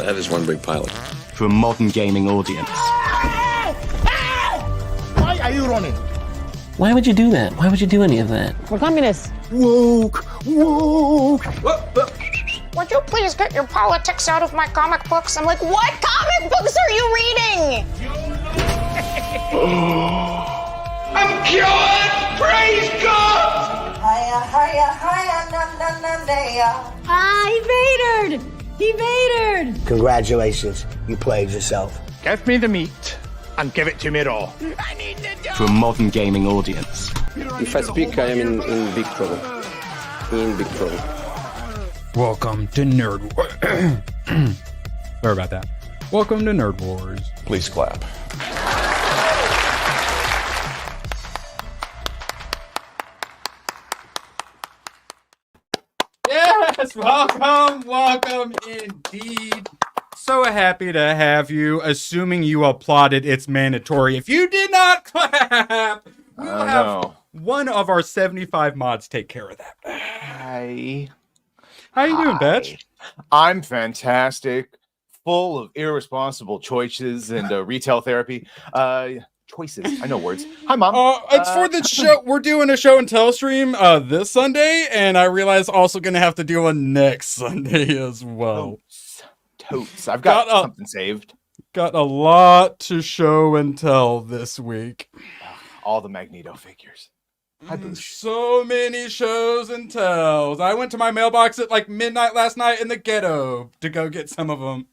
That is one big pilot. For a modern gaming audience. Why are you running? Why would you do that? Why would you do any of that? We're communists. Woke. Would you please get your politics out of my comic books? I'm like, what comic books are you reading? I'm cured! Praise God! He vatored! He vatored! Congratulations, you played yourself. Give me the meat and give it to me raw. For a modern gaming audience. If I speak, I am in big trouble. In big trouble. Welcome to Nerd Wars. Sorry about that. Welcome to Nerd Wars. Please clap. Yes, welcome indeed. So happy to have you, assuming you applauded, it's mandatory. If you did not clap, we'll have one of our 75 mods take care of that. Hi. How you doing, Batch? I'm fantastic, full of irresponsible choices and retail therapy. Choices. I know words. Hi, Mom. It's for the show. We're doing a show and tell stream this Sunday, and I realize also going to have to do one next Sunday as well. Totes. I've got something saved. Got a lot to show and tell this week. All the Magneto figures. So many shows and tells. I went to my mailbox at like midnight last night in the ghetto to go get some of them.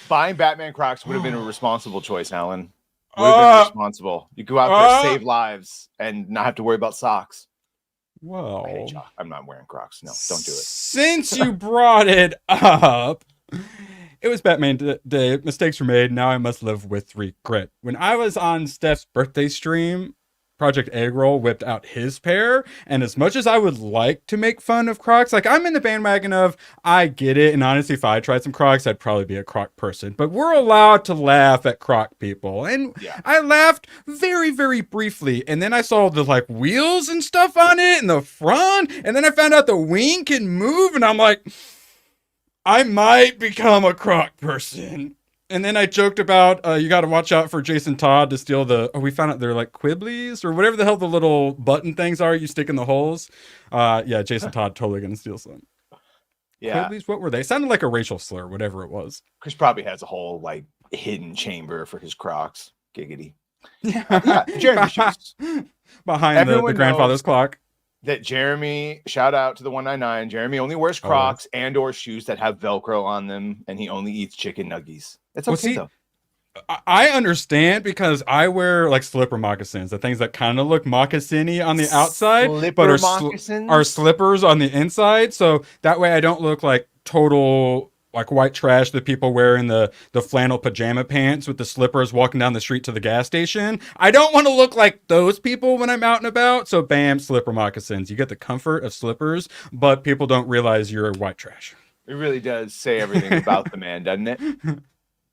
Buying Batman Crocs would have been a responsible choice, Alan. Would have been responsible. You go out there, save lives, and not have to worry about socks. Well, I'm not wearing Crocs. No, don't do it. Since you brought it up, it was Batman Day. Mistakes were made. Now I must live with regret. When I was on Steph's birthday stream, Project Eggroll whipped out his pair, and as much as I would like to make fun of Crocs, like I'm in the bandwagon of, I get it, and honestly, if I tried some Crocs, I'd probably be a Croc person, but we're allowed to laugh at Croc people, and I laughed very, very briefly, and then I saw the like wheels and stuff on it, in the front, and then I found out the wing can move, and I'm like, I might become a Croc person. And then I joked about, you got to watch out for Jason Todd to steal we found out they're like Quibblies or whatever the hell the little button things are you stick in the holes. Yeah, Jason Todd totally going to steal some. Yeah. Quibblies, what were they? It sounded like a racial slur, whatever it was. Chris probably has a whole like hidden chamber for his Crocs. Giggity. Yeah, Jeremy shoes. Behind the grandfather's clock. That Jeremy, shout out to the 199, Jeremy only wears Crocs and or shoes that have Velcro on them, and he only eats chicken nuggies. It's okay, though. I understand because I wear like slipper moccasins, the things that kind of look moccasin-y on the outside, but are slippers on the inside. So that way I don't look like total like white trash that people wear in the flannel pajama pants with the slippers walking down the street to the gas station. I don't want to look like those people when I'm out and about. So bam, slipper moccasins. You get the comfort of slippers, but people don't realize you're white trash. It really does say everything about the man, doesn't it?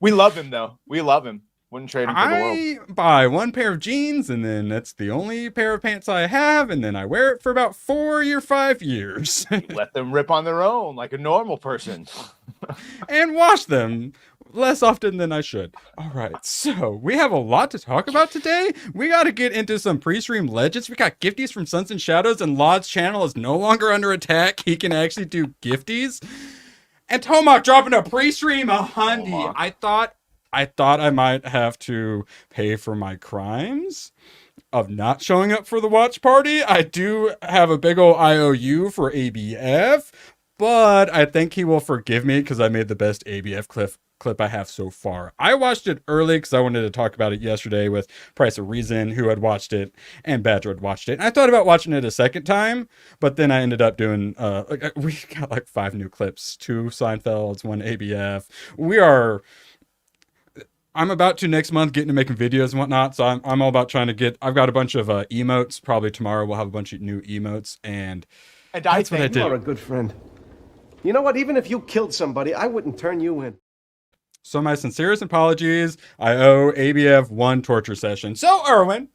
We love him, though. We love him. Wouldn't trade him for the world. I buy one pair of jeans, and then that's the only pair of pants I have, and then I wear it for about 4 or 5 years. Let them rip on their own like a normal person. And wash them less often than I should. All right, so we have a lot to talk about today. We got to get into some pre-stream legends. We got gifties from Suns and Shadows, and Laud's channel is no longer under attack. He can actually do gifties. And Tomac dropping a pre-stream $100. I thought I might have to pay for my crimes of not showing up for the watch party. I do have a big old IOU for ABF, but I think he will forgive me because I made the best ABF clip I have so far. I watched it early because I wanted to talk about it yesterday with Price of Reason, who had watched it, and Badger had watched it. And I thought about watching it a second time, but then I ended up doing, we got like 5 new clips, 2 Seinfelds, 1 ABF. I'm about to next month get into making videos and whatnot, so I'm all about trying to I've got a bunch of emotes. Probably tomorrow we'll have a bunch of new emotes, and that's what I did. You're a good friend. You know what? Even if you killed somebody, I wouldn't turn you in. So my sincerest apologies. I owe ABF 1 torture session. So, Erwin,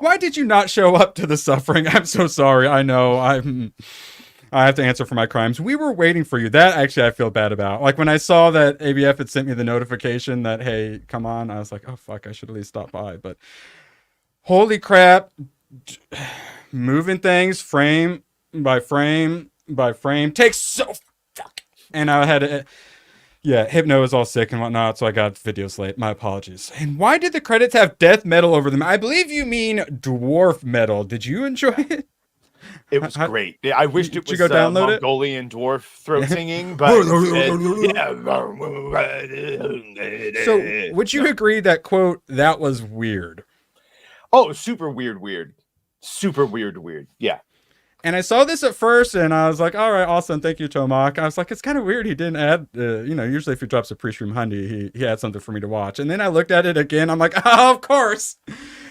why did you not show up to the suffering? I'm so sorry. I know. I have to answer for my crimes. We were waiting for you. That actually I feel bad about. Like when I saw that ABF had sent me the notification that, hey, come on, I was like, oh fuck, I should at least stop by. But holy crap, moving things frame by frame by frame takes so fuck. And I had to, yeah, Hypno is all sick and whatnot, so I got videos late. My apologies. And why did the credits have death metal over them? I believe you mean dwarf metal. Did you enjoy it? It was great. I wished it was go download Mongolian dwarf throat singing, but So would you agree that, quote, that was weird? Oh, super weird. Super weird. Yeah. And I saw this at first, and I was like, all right, awesome. Thank you, Tomak. I was like, it's kind of weird he didn't add, usually if he drops a pre-stream Hundy, he had something for me to watch. And then I looked at it again. I'm like, oh, of course.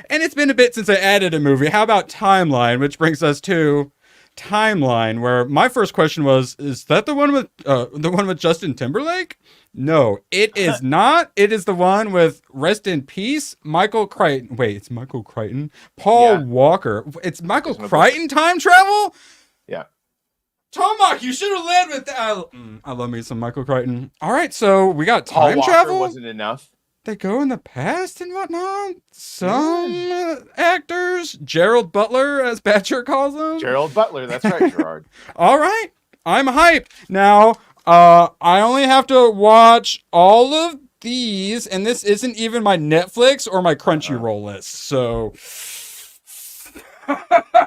And it's been a bit since I added a movie. How about Timeline, which brings us to Timeline, where my first question was, is that the one with Justin Timberlake? No, it is not. It is the one with, rest in peace, Michael Crichton. Wait, it's Michael Crichton? Paul Walker. It's Michael Crichton time travel? Yeah. Tomak, you should have led with that. I love me some Michael Crichton. All right, so we got Paul time Walker travel. wasn't enough. They go in the past and whatnot. Some actors. Gerald Butler, as Batcher calls him. Gerald Butler, that's right, Gerard. All right, I'm hyped. Now, I only have to watch all of these, and this isn't even my Netflix or my Crunchyroll list. So,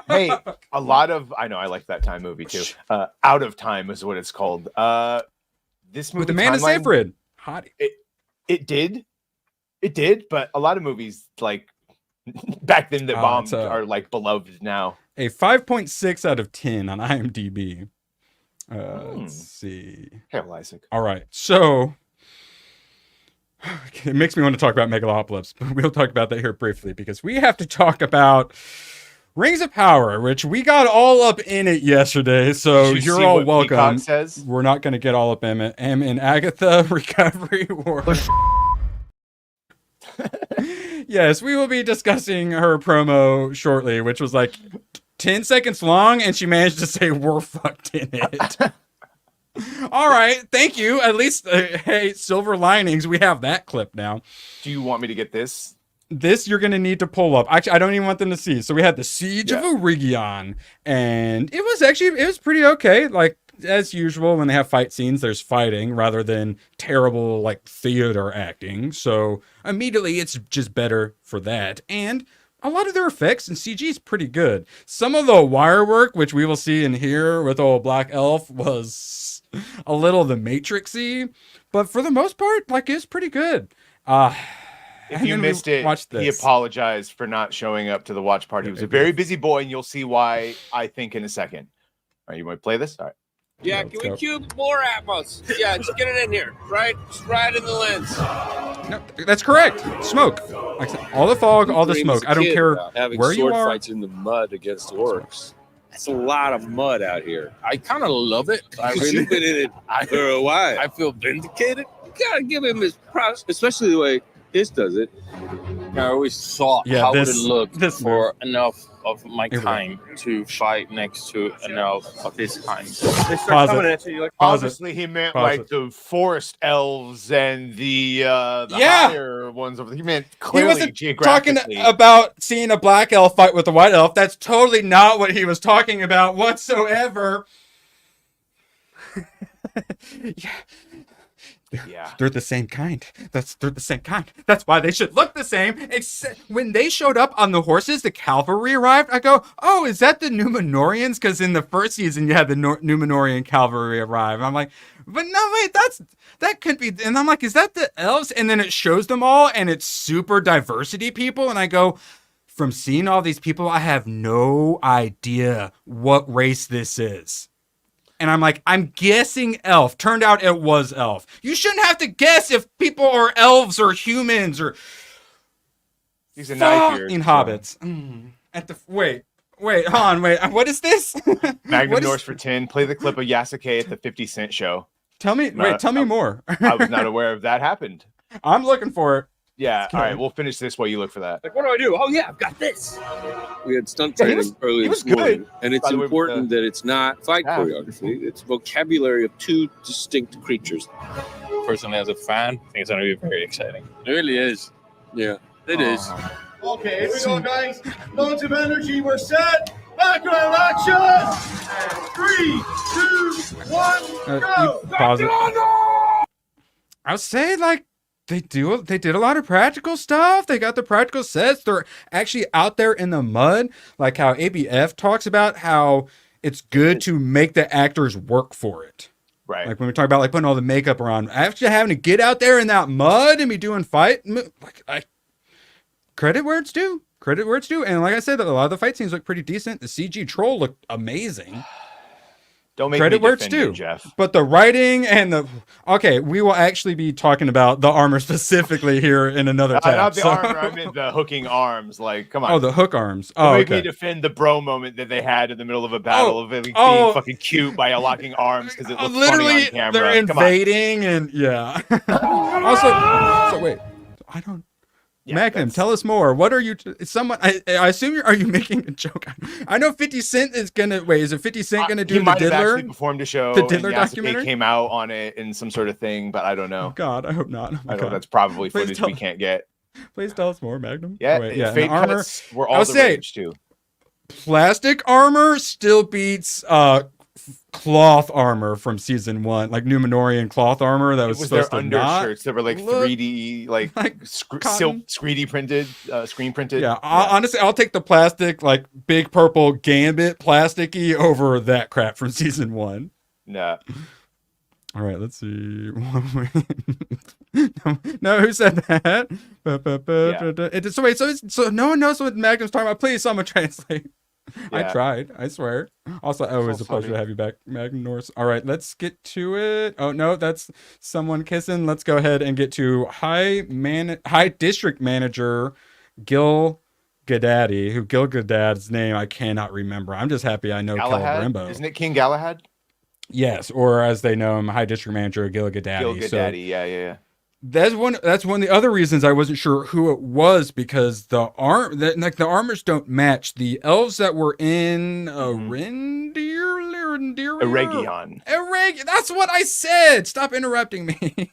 hey, a lot of I know I like that time movie too. Out of Time is what it's called. This movie with Amanda Seyfried, hottie. It did, but a lot of movies like back then that bombed are like beloved now. A 5.6 out of 10 on IMDb. Let's see. Hail Isaac. All right, so it makes me want to talk about Megalopolis, but we'll talk about that here briefly because we have to talk about Rings of Power, which we got all up in it yesterday. So you're all welcome. We're not going to get all up in it. In Agatha Recovery War. Yes, we will be discussing her promo shortly, which was like 10 seconds long, and she managed to say we're fucked in it. All right, thank you. At least, hey, silver linings, we have that clip now. Do you want me to get this? This you're going to need to pull up. Actually, I don't even want them to see. So we had the Siege of Origion, and it was pretty okay. Like, as usual, when they have fight scenes, there's fighting rather than terrible, like, theater acting. So immediately it's just better for that. And a lot of their effects and CG is pretty good. Some of the wire work, which we will see in here with old Black Elf, was a little The Matrix-y. But for the most part, like, it's pretty good. If you missed it, he apologized for not showing up to the watch party. He was a very busy boy, and you'll see why, I think, in a second. All right, you want to play this? All right. Yeah, can we cue more Atmos? Yeah, just get it in here. Just right in the lens. No, that's correct. Smoke. Like I said, all the fog, all the smoke. I don't care where you are. Fights in the mud against orcs. That's a lot of mud out here. I kind of love it. I've really been in it for a while. I feel vindicated. You gotta give him his props, especially the way this does it. I always thought, how would it look for enough of my kind to fight next to enough of his kind? They start coming at you, like, obviously, he meant like the forest elves and the higher ones. He meant clearly he wasn't geographically. Talking about seeing a black elf fight with a white elf. That's totally not what he was talking about whatsoever. Yeah. They're the same kind. They're the same kind. That's why they should look the same. Except when they showed up on the horses, the cavalry arrived. I go, oh, is that the Numenorians? Because in the first season, you had the Numenorian cavalry arrive. I'm like, but no, wait, that could be. And I'm like, is that the elves? And then it shows them all, and it's super diversity people. And I go, from seeing all these people, I have no idea what race this is. And I'm like, I'm guessing elf. Turned out it was elf. You shouldn't have to guess if people are elves or humans or these are fucking hobbits. Wait, hold on, wait. What is this? Magnum Norse for 10. Play the clip of Yasuke at the 50 Cent show. Tell me more. I was not aware of that happened. I'm looking for it. Yeah. All right. We'll finish this while you look for that. Like, what do I do? Oh yeah, I've got this. We had stunt training earlier this morning, and it's important that it's not fight choreography. It's vocabulary of two distinct creatures. Personally, as a fan, I think it's going to be very exciting. It really is. Yeah, it is. Okay, here we go, guys. Loads of energy. We're set. Background action. And 3, 2, 1, go. Pause it. I'll say like they did a lot of practical stuff. They got the practical sets. They're actually out there in the mud, like how ABF talks about how it's good to make the actors work for it. Right. Like when we talk about like putting all the makeup around, actually having to get out there in that mud and be doing credit where it's due. Credit where it's due. And like I said, a lot of the fight scenes look pretty decent. The CG troll looked amazing. Don't make credit me where it's defend you, due, Jeff. But the writing and we will actually be talking about the armor specifically here in another tab. Not the armor, I meant the hooking arms. Like, come on. Oh, the hook arms. Don't make me defend the bro moment that they had in the middle of a battle of being fucking cute by locking arms because it looks funny on camera. They're invading and also, so wait, I don't. Yeah, Magnum, tell us more. What are you? I assume are you making a joke? I know 50 Cent is gonna. Wait, is it 50 Cent gonna do the Diddler? He might have actually performed a show. The Diddler documentary came out on it in some sort of thing, but I don't know. Oh God, I hope not. I know that's probably footage we can't get. Please tell us more, Magnum. Yeah, fake armor. We're all the rage too. Plastic armor still beats cloth armor from season 1, like Numenorian cloth armor that was supposed their to undershirts that were like 3D, like silk, screen printed. Yeah, honestly, I'll take the plastic, like big purple Gambit plasticky over that crap from season 1. Nah. All right, let's see. no, who said that? Yeah. So no one knows what Magnum's talking about. Please, someone translate. Yeah. I tried. I swear. Also, always a pleasure to have you back, Magnum Norse. All right, let's get to it. Oh no, that's someone kissing. Let's go ahead and get to High District Manager Gil Gadaddy, who Gil Gadad's name I cannot remember. I'm just happy I know Calabrimbo. Isn't it King Galahad? Yes, or as they know him, High District Manager Gil Gadaddy. Gil Gadaddy, yeah. That's one of the other reasons I wasn't sure who it was, because the armors don't match. The elves that were in Eregion. That's what I said. Stop interrupting me.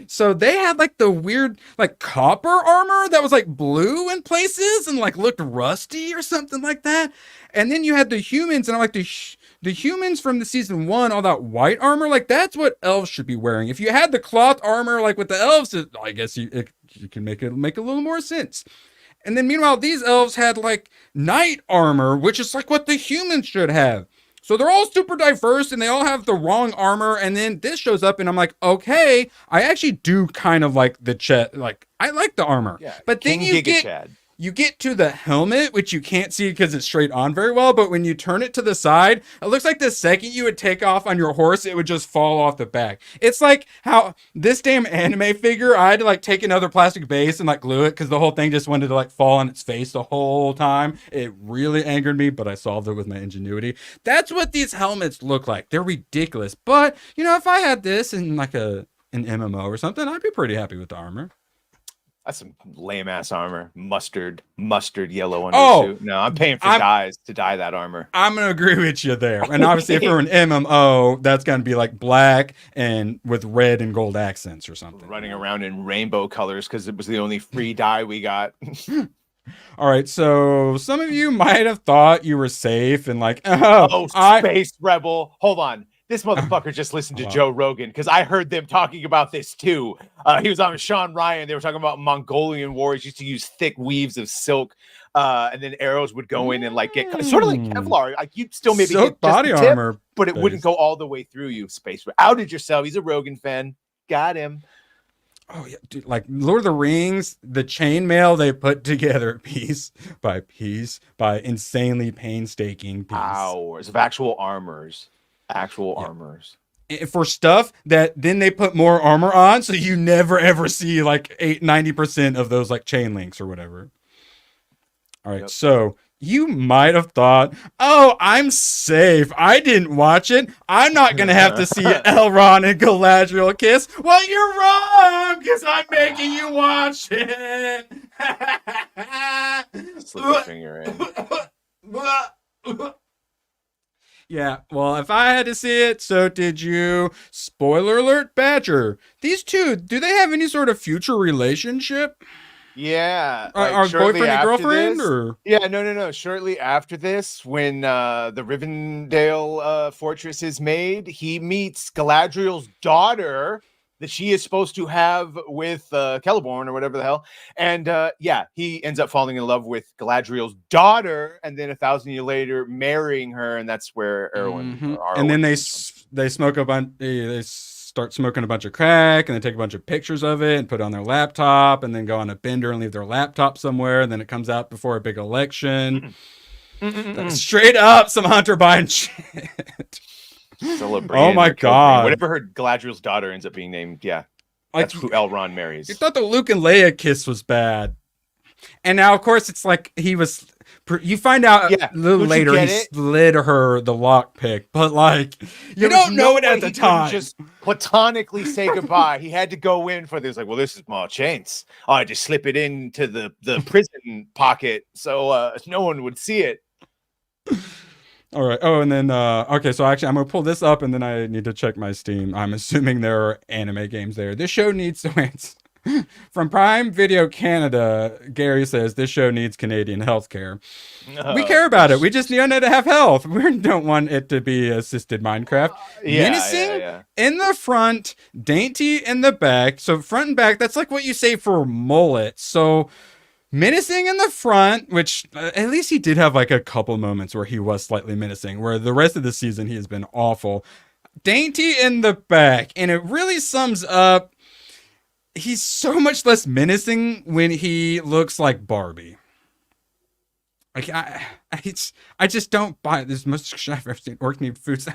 So they had like the weird like copper armor that was like blue in places and like looked rusty or something like that. And then you had the humans, and I'm like the humans from the season 1, all that white armor, like that's what elves should be wearing. If you had the cloth armor like with the elves, I guess you can make a little more sense. And then meanwhile, these elves had like knight armor, which is like what the humans should have. So they're all super diverse and they all have the wrong armor. And then this shows up and I'm like, okay, I actually do kind of like the like I like the armor. Yeah, but then you get to the helmet, which you can't see because it's straight on very well. But when you turn it to the side, it looks like the second you would take off on your horse, it would just fall off the back. It's like how this damn anime figure, I had to like take another plastic base and like glue it because the whole thing just wanted to like fall on its face the whole time. It really angered me, but I solved it with my ingenuity. That's what these helmets look like. They're ridiculous. But, if I had this in like an MMO or something, I'd be pretty happy with the armor. That's some lame ass armor. Mustard yellow undersuit. No, I'm paying for dyes to dye that armor. I'm gonna agree with you there. And obviously, if you're an MMO, that's gonna be like black and with red and gold accents or something. Running around in rainbow colors because it was the only free dye we got. All right, so some of you might have thought you were safe and like, Space Rebel. Hold on. This motherfucker just listened to Joe Rogan because I heard them talking about this too. He was on Sean Ryan. They were talking about Mongolian warriors used to use thick weaves of silk, and then arrows would go in and like get sort of like Kevlar. Like you'd still maybe silk get body just the tip, armor, but it wouldn't go all the way through you. Space outed yourself. He's a Rogan fan. Got him. Oh yeah, dude, like Lord of the Rings, the chainmail they put together piece by insanely painstaking hours of actual armors. Armors for stuff that then they put more armor on, so you never ever see like 90% of those like chain links or whatever. All right, so You might have thought, oh, I'm safe. I didn't watch it. I'm not going to have to see Elrond and Galadriel kiss. Well, you're wrong, because I'm making you watch it. Slip your finger in. Yeah, well, if I had to see it, so did you. Spoiler alert, Badger. These two, do they have any sort of future relationship? Yeah. Are boyfriend and girlfriend? Or? Yeah, no. Shortly after this, when the Rivendell fortress is made, he meets Galadriel's daughter that she is supposed to have with Celeborn or whatever the hell. And he ends up falling in love with Galadriel's daughter, and then 1,000 years later marrying her, and that's where Erwin. Mm-hmm. And then they smoke a bunch. They start smoking a bunch of crack, and they take a bunch of pictures of it and put it on their laptop, and then go on a bender and leave their laptop somewhere, and then it comes out before a big election. Straight up, some Hunter Biden shit. Oh my god! Whatever her Galadriel's daughter ends up being named, that's who Elrond marries. You thought the Luke and Leia kiss was bad, and now of course it's like he was. You find out a little later he slid her the lockpick, but like you don't know it at the time. Just platonically say goodbye. He had to go in for this. Like, well, this is my chance. I had to slip it into the prison pocket so no one would see it. All right. Oh, and then okay. So actually, I'm gonna pull this up, and then I need to check my Steam. I'm assuming there are anime games there. This show needs to wait. From Prime Video Canada, Gary says this show needs Canadian healthcare. We care about it. We just need it to have health. We don't want it to be assisted Minecraft. Menacing in the front, dainty in the back. So front and back, that's like what you say for mullet. So menacing in the front, which at least he did have like a couple moments where he was slightly menacing, where the rest of the season he has been awful. Dainty in the back. And it really sums up he's so much less menacing when he looks like Barbie. Like I just don't buy it. This most shit I've ever seen. Orc need foods.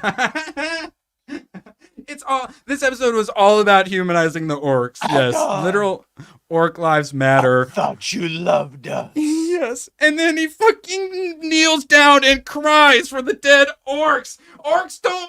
This episode was all about humanizing the orcs. Yes, literal orc lives matter. I thought you loved us. Yes, and then he fucking kneels down and cries for the dead orcs. Orcs don't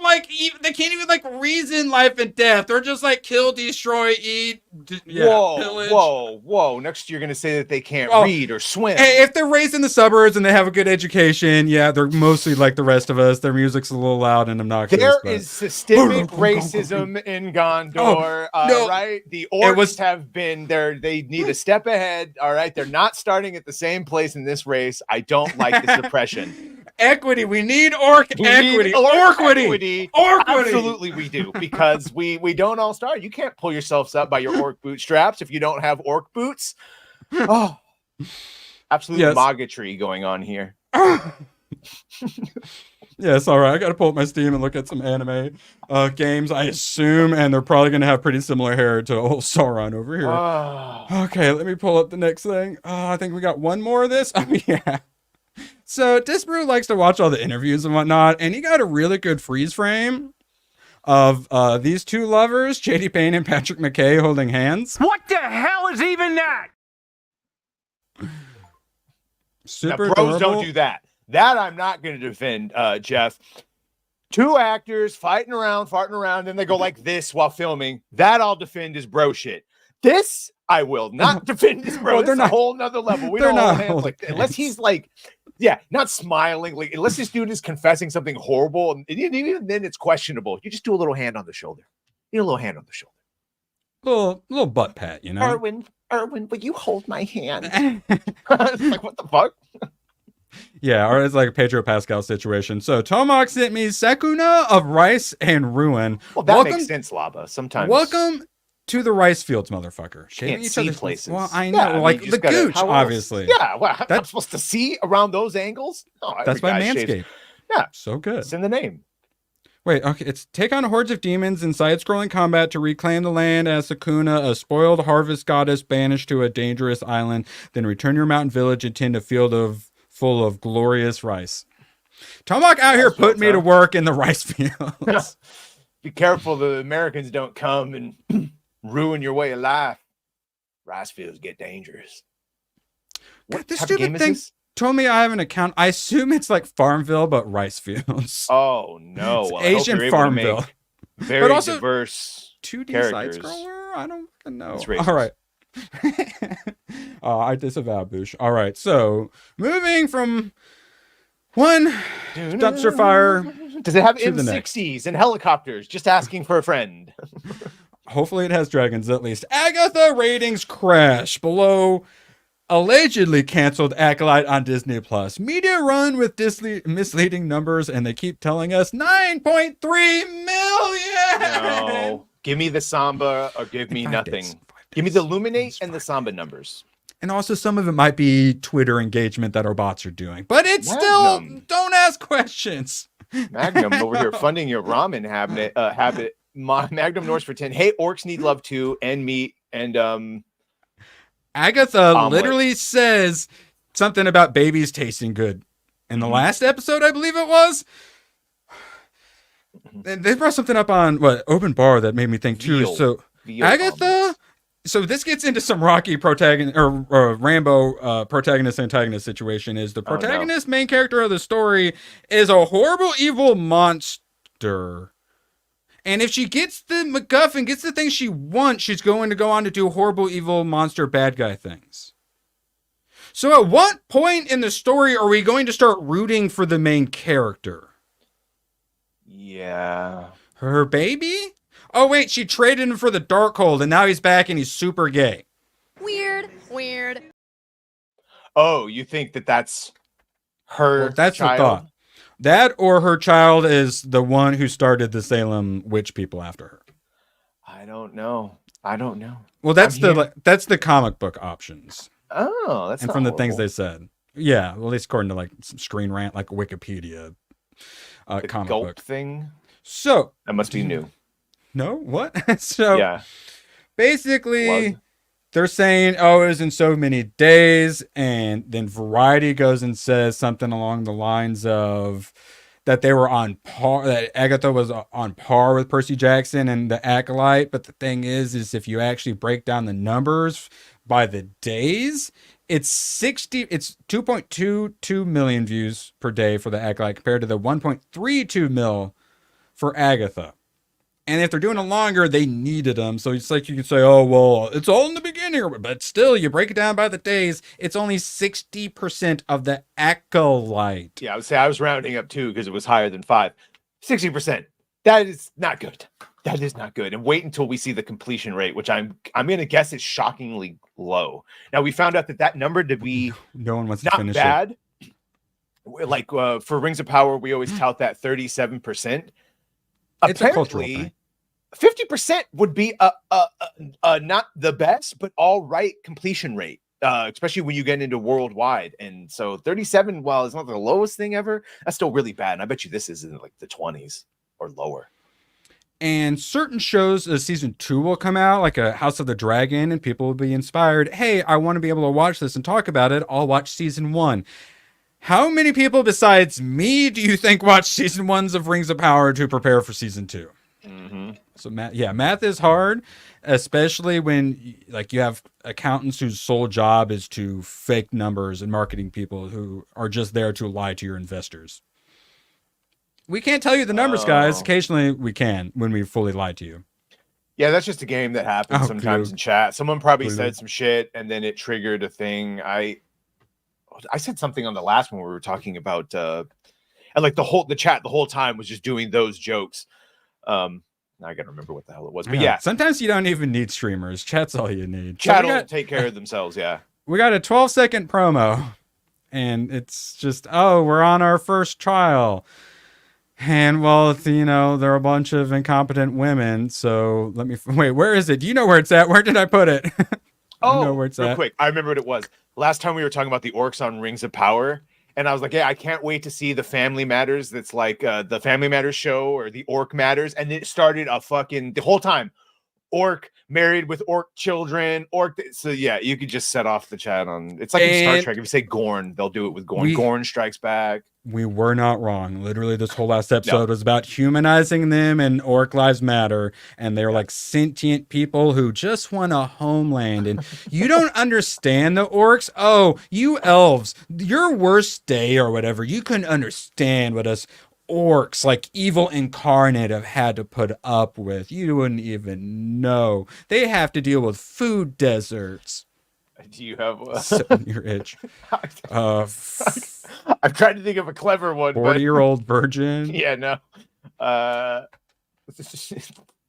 they can't even reason life and death. They're just like kill, destroy, eat. Pillage. Whoa! Next you're gonna say that they can't read or swim. Hey, if they're raised in the suburbs and they have a good education, they're mostly like the rest of us. Their music's a little loud and obnoxious. There is systemic racism in Gondor. Right? The orcs have been there. They need a step ahead. All right, they're not starting at the same place in this race. I don't like this oppression. Equity. We need equity. Orquity. Absolutely, we do, because we don't all start. You can't pull yourselves up by your orc bootstraps if you don't have orc boots. Oh, absolute moggatry going on here. Yes, all right. I got to pull up my Steam and look at some anime games, I assume, and they're probably going to have pretty similar hair to old Sauron over here. Okay, let me pull up the next thing. I think we got one more of this. Oh, yeah. So Disbrew likes to watch all the interviews and whatnot, and he got a really good freeze frame of these two lovers, JD Payne and Patrick McKay, holding hands. What the hell is even that? Super now, bros adorable. Don't do that. That I'm not going to defend, Jeff. Two actors fighting around, farting around, and they go like this while filming. That I'll defend as bro shit. This I will not defend as bro. They're not a whole nother level. We don't hold hands like that. Unless he's not smiling. Like unless this dude is confessing something horrible, and even then it's questionable. You just do a little hand on the shoulder. You do a little hand on the shoulder. Little butt pat, you know. Erwin, will you hold my hand? Like what the fuck? Yeah, or it's like a Pedro Pascal situation. So Tomac sent me Sakuna of rice and ruin. Well, that makes sense, Lava. Sometimes. Welcome to the rice fields, motherfucker. Can't see places. Well, I know, the gooch, obviously. Yeah, well, I'm supposed to see around those angles. No, that's by Manscaped. Yeah, so good. It's in the name. Wait, okay, it's take on hordes of demons in side-scrolling combat to reclaim the land as Sakuna, a spoiled harvest goddess banished to a dangerous island, then return your mountain village and tend a field full of glorious rice. Tomac out here putting me to work in the rice fields. Be careful the Americans don't come and ruin your way of life. Rice fields get dangerous. God, this stupid thing. told me I have an account. I assume it's like Farmville, but rice fields. Oh no, It's well, I hope Asian you're able to Farmville. make very But also diverse 2D characters. side scroller? I don't fucking know. It's racist. All right. I disavow Boosh. All right, so moving from one dumpster fire. Does it have to the next. M60s and helicopters? Just asking for a friend. Hopefully it has dragons at least. Agatha ratings crash below allegedly canceled Acolyte on Disney Plus. Media run with misleading numbers, and they keep telling us 9.3 million. No, give me the Samba or give me nothing. Give me the Illuminate and the Samba numbers. And also some of it might be Twitter engagement that our bots are doing. But it's still, don't ask questions. Magnum over here funding your ramen habit. Magnum Norse for 10. Hey, orcs need love too, and meat, and Agatha literally says something about babies tasting good. In the last episode, I believe it was. They brought something up on Open Bar that made me think too. So Agatha, so this gets into some Rocky protagonist or Rambo protagonist antagonist situation. Is the protagonist main character of the story is a horrible evil monster, and if she gets the MacGuffin, gets the things she wants, she's going to go on to do horrible evil monster bad guy things. So at what point in the story are we going to start rooting for the main character? Yeah, her baby. Oh, wait, she traded him for the Darkhold, and now he's back and he's super gay. Weird. Oh, you think that's her that's child? the thought. That or her child is the one who started the Salem witch people after her. I don't know. Well, that's the comic book options. Oh, that's and from the things they said. Yeah, well, at least according to like some Screen Rant, like Wikipedia the comic gulp book thing. So that must be new. No, what? So yeah, basically, they're saying, "Oh, it was in so many days," and then Variety goes and says something along the lines of that they were on par, that Agatha was on par with Percy Jackson and the Acolyte. But the thing is if you actually break down the numbers by the days, it's 2.22 million views per day for the Acolyte compared to the 1.32 mil for Agatha. And if they're doing it longer, they needed them. So it's like you could say, oh, well, it's all in the beginning. But still, you break it down by the days, it's only 60% of the Acolyte. Yeah, I would say I was rounding up too because it was higher than 5. 60%. That is not good. That is not good. And wait until we see the completion rate, which I'm going to guess is shockingly low. Now, we found out that number to be no one wants to finish bad. Like for Rings of Power, we always tout that 37%. It's a cultural thing. 50% would be not the best, but all right completion rate, especially when you get into worldwide. And so 37, while it's not the lowest thing ever, that's still really bad. And I bet you this is in like the 20s or lower. And certain shows, season 2 will come out, like a House of the Dragon, and people will be inspired. Hey, I want to be able to watch this and talk about it. I'll watch season 1. How many people besides me do you think watch season 1s of Rings of Power to prepare for season 2? Mm-hmm. So math is hard, especially when like you have accountants whose sole job is to fake numbers and marketing people who are just there to lie to your investors. We can't tell you the numbers, guys. Occasionally we can when we fully lie to you. Yeah, that's just a game that happens sometimes in chat. Someone probably said some shit and then it triggered a thing. I said something on the last one where we were talking about and like the chat the whole time was just doing those jokes. Now I gotta remember what the hell it was. But yeah. Sometimes you don't even need streamers. Chat's all you need. Chat will take care of themselves, yeah. We got a 12-second promo. And it's just, we're on our first trial. And well, there are a bunch of incompetent women. So let me wait, where is it? Do you know where it's at? Where did I put it? I know where it's real quick. I remember what it was. Last time we were talking about the orcs on Rings of Power. And I was like, yeah, I can't wait to see the Family Matters. That's like the Family Matters show or the Orc Matters. And it started the whole time. orc married with orc children. So yeah, you could just set off the chat on. It's like in Star Trek. If you say Gorn, they'll do it with Gorn. Gorn Strikes Back. We were not wrong. Literally, this whole last episode was about humanizing them and Orc Lives Matter. And they're like sentient people who just want a homeland. And you don't understand the orcs. Oh, you elves, your worst day or whatever, you couldn't understand what us orcs, like evil incarnate, have had to put up with. You wouldn't even know. They have to deal with food deserts. Do you have your itch? I'm trying to think of a clever one. 40-year-old virgin. Yeah, no.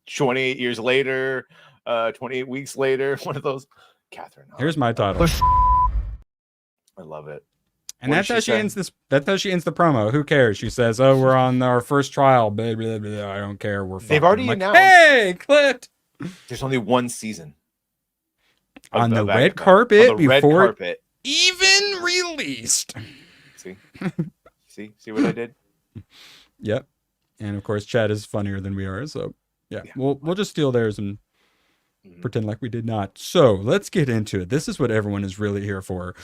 28 years later, 28 weeks later, one of those. Catherine. Here's my title. I love it. And that's how she ends this. That's how she ends the promo. Who cares? She says, "Oh, we're on our first trial. Blah, blah, blah. I don't care. We're." They've already announced. Hey, clipped. There's only one season on the red carpet before carpet. Even released. See what I did? Yep. And of course, Chad is funnier than we are, so yeah. We'll just steal theirs and pretend like we did not. So let's get into it. This is what everyone is really here for.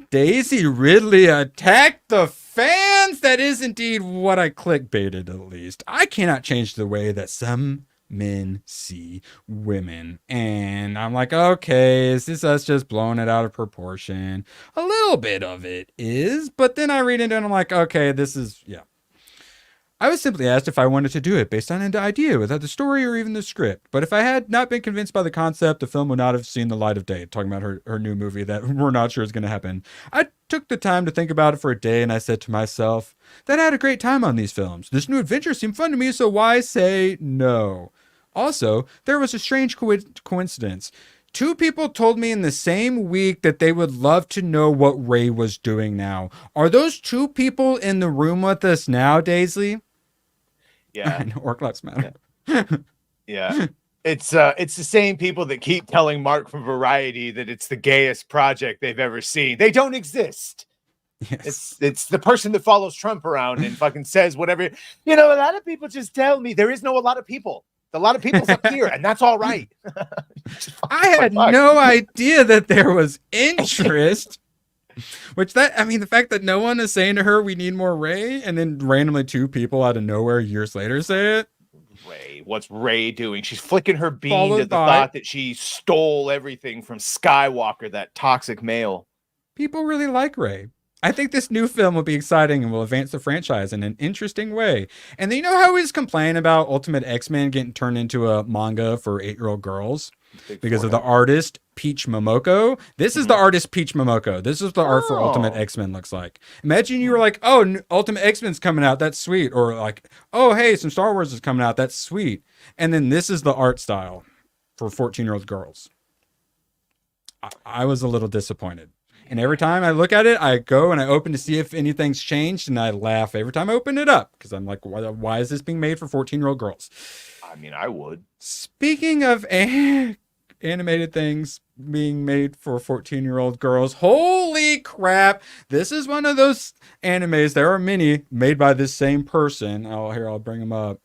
Daisy Ridley attacked the fans. That is indeed what I clickbaited, at least. I cannot change the way that some men see women. And I'm like, okay, is this us just blowing it out of proportion? A little bit of it is, but then I read into it and I'm like, okay, this is, yeah. I was simply asked if I wanted to do it based on an idea without the story or even the script. But if I had not been convinced by the concept, the film would not have seen the light of day. Talking about her new movie that we're not sure is going to happen. I took the time to think about it for a day and I said to myself that I had a great time on these films. This new adventure seemed fun to me, so why say no? Also, there was a strange coincidence. Two people told me in the same week that they would love to know what Ray was doing now. Are those two people in the room with us now, Daisy? Yeah. Orc Lives Matter. Yeah. It's the same people that keep telling Mark from Variety that it's the gayest project they've ever seen. They don't exist. Yes. It's the person that follows Trump around and fucking says whatever. You know, a lot of people just tell me there is no a lot of people. A lot of people's up here, and that's all right. I had no idea that there was interest. The fact that no one is saying to her, we need more Ray, and then randomly two people out of nowhere years later say it. Ray, what's Ray doing? She's flicking her bean at the thought that she stole everything from Skywalker, that toxic male. People really like Ray. I think this new film will be exciting and will advance the franchise in an interesting way. And then you know how we just complain about Ultimate X-Men getting turned into a manga for 8-year-old girls? Because of the artist Peach Momoko. This is the artist Peach Momoko. This is the art for Ultimate X-Men looks like. Imagine you were like, oh, Ultimate X-Men's coming out. That's sweet. Or like, oh, hey, some Star Wars is coming out. That's sweet. And then this is the art style for 14-year-old girls. I was a little disappointed. And every time I look at it, I go and I open to see if anything's changed, and I laugh every time I open it up because I'm like, why is this being made for 14-year-old girls? I mean, I would. Speaking of animated things being made for 14-year-old girls, holy crap. This is one of those animes. There are many made by this same person. Oh, here, I'll bring them up.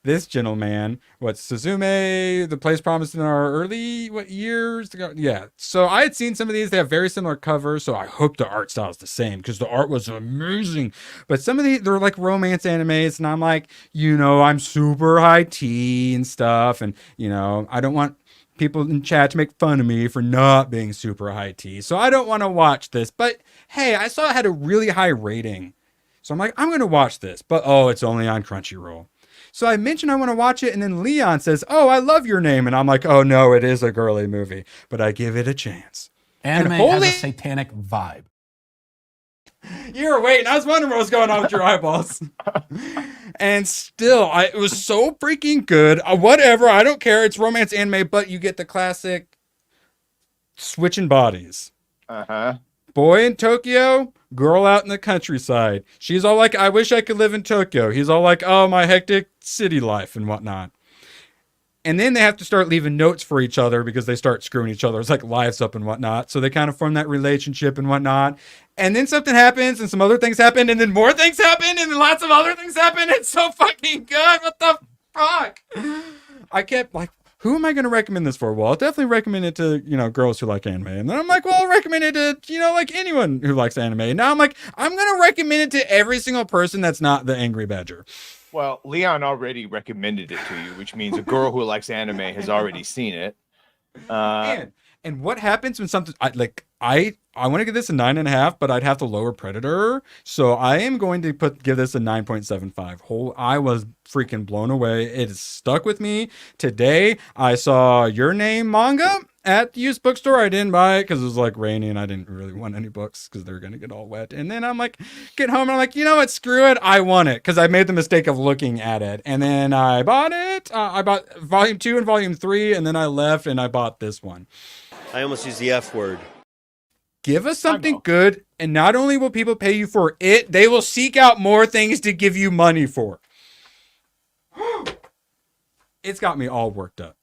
This gentleman, Suzume, the place promised in our early, years ago? Yeah. So I had seen some of these. They have very similar covers. So I hope the art style is the same because the art was amazing. But some of these, they're like romance animes. And I'm like, I'm super high tea and stuff. And, I don't want people in chat to make fun of me for not being super high tea. So I don't want to watch this. But hey, I saw it had a really high rating. So I'm like, I'm going to watch this. But it's only on Crunchyroll. So I mentioned I want to watch it, and then Leon says, oh, I love your name. And I'm like, oh, no, it is a girly movie. But I give it a chance. Anime has a satanic vibe. You were waiting. I was wondering what was going on with your eyeballs. And still, it was so freaking good. Whatever, I don't care. It's romance anime, but you get the classic switching bodies. Uh-huh. Boy in Tokyo, girl out in the countryside. She's all like, I wish I could live in Tokyo. He's all like, oh, my hectic city life and whatnot. And then they have to start leaving notes for each other because they start screwing each other's lives up and whatnot. So they kind of form that relationship and whatnot. And then something happens and some other things happen and then more things happen and then lots of other things happen. It's so fucking good. What the fuck? I kept who am I going to recommend this for? Well, I'll definitely recommend it to, girls who like anime. And then I'm like, well, I'll recommend it to, like anyone who likes anime. And now I'm like, I'm going to recommend it to every single person that's not the Angry Badger. Well, Leon already recommended it to you, which means a girl who likes anime has already seen it. And what happens when something I want to give this a 9.5, but I'd have to lower Predator. So I am going to give this a 9.75. I was freaking blown away. It has stuck with me. Today I saw Your Name manga at the used bookstore. I didn't buy it because it was like rainy and I didn't really want any books because they're going to get all wet. And then I'm like, get home and I'm like, you know what? Screw it. I want it because I made the mistake of looking at it. And then I bought it. I bought volume 2 and volume 3. And then I left and I bought this one. I almost used the F word. Give us something good, and not only will people pay you for it, they will seek out more things to give you money for. It's got me all worked up.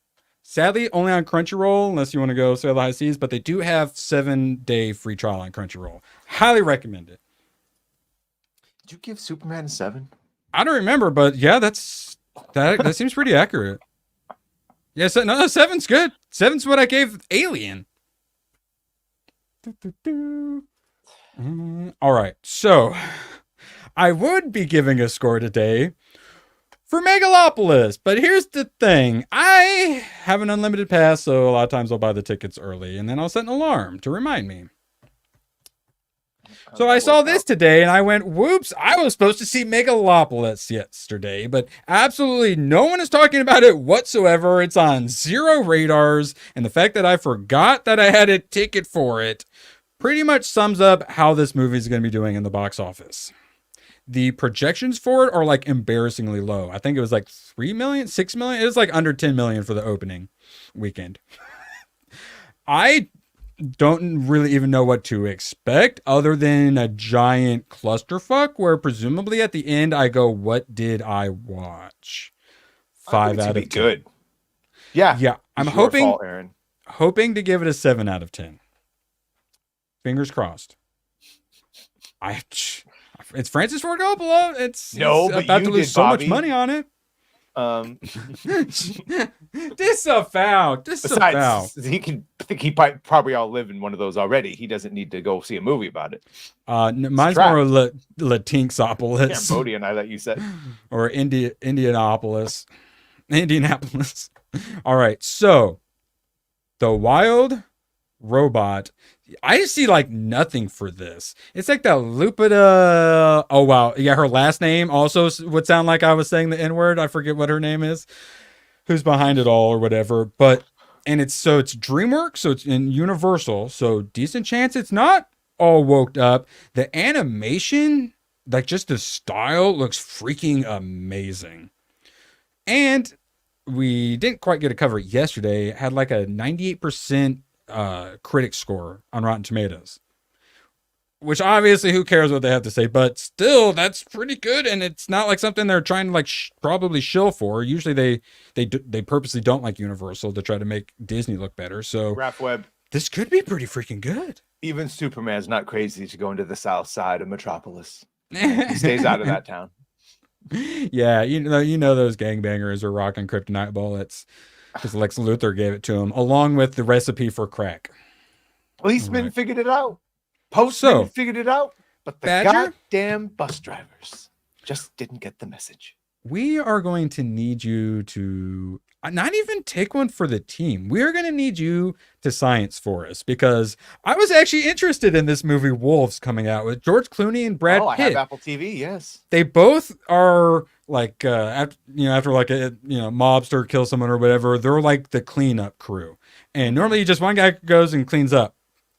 Sadly, only on Crunchyroll, unless you want to go Sail the High Seas, but they do have 7-day free trial on Crunchyroll. Highly recommend it. Did you give Superman a 7? I don't remember, but yeah, that seems pretty accurate. Yeah, so, no, 7's good. 7's what I gave Alien. All right, so I would be giving a score today for Megalopolis, but here's the thing. I have an unlimited pass, so a lot of times I'll buy the tickets early, and then I'll set an alarm to remind me. So I saw this today, and I went, whoops, I was supposed to see Megalopolis yesterday, but absolutely no one is talking about it whatsoever. It's on 0 radars, and the fact that I forgot that I had a ticket for it pretty much sums up how this movie is going to be doing in the box office. The projections for it are like embarrassingly low. I think it was like 3 million, 6 million. It was like under 10 million for the opening weekend. I don't really even know what to expect other than a giant clusterfuck where presumably at the end I go, what did I watch? 5 out of 10. Good. Yeah. I'm hoping to give it a 7 out of 10. Fingers crossed. It's Francis Ford Coppola. It's about to lose so much money on it. Disavow. Besides, he probably all live in one of those already. He doesn't need to go see a movie about it. Mine's more Latinxopolis. Cambodian, I thought you said. Or Indianapolis. All right, so the Wild Robot. I just see like nothing for this. It's like that Lupita. Oh wow, yeah, her last name also would sound like I was saying the N-word. I forget what her name is. Who's behind it all or whatever. It's DreamWorks, so it's in Universal. So decent chance it's not all woked up. The animation, like just the style, looks freaking amazing. And we didn't quite get to cover it yesterday. It had like a 98% critic score on Rotten Tomatoes, which obviously who cares what they have to say, but still that's pretty good. And it's not like something they're trying to like probably shill for. Usually they purposely don't like Universal to try to make Disney look better. So Rap Web, this could be pretty freaking good. Even Superman's not crazy to go into the south side of Metropolis. He stays out of that town. Yeah, you know those gangbangers are rocking kryptonite bullets. Because Lex Luthor gave it to him, along with the recipe for crack. Policemen figured it out. Postmen figured it out. But the goddamn bus drivers just didn't get the message. We are going to need you to not even take one for the team. We are going to need you to science for us, because I was actually interested in this movie Wolves coming out with George Clooney and Brad Pitt. I have Apple TV, yes. They both are like, after like a mobster kills someone or whatever, they're like the cleanup crew. And normally just one guy goes and cleans up.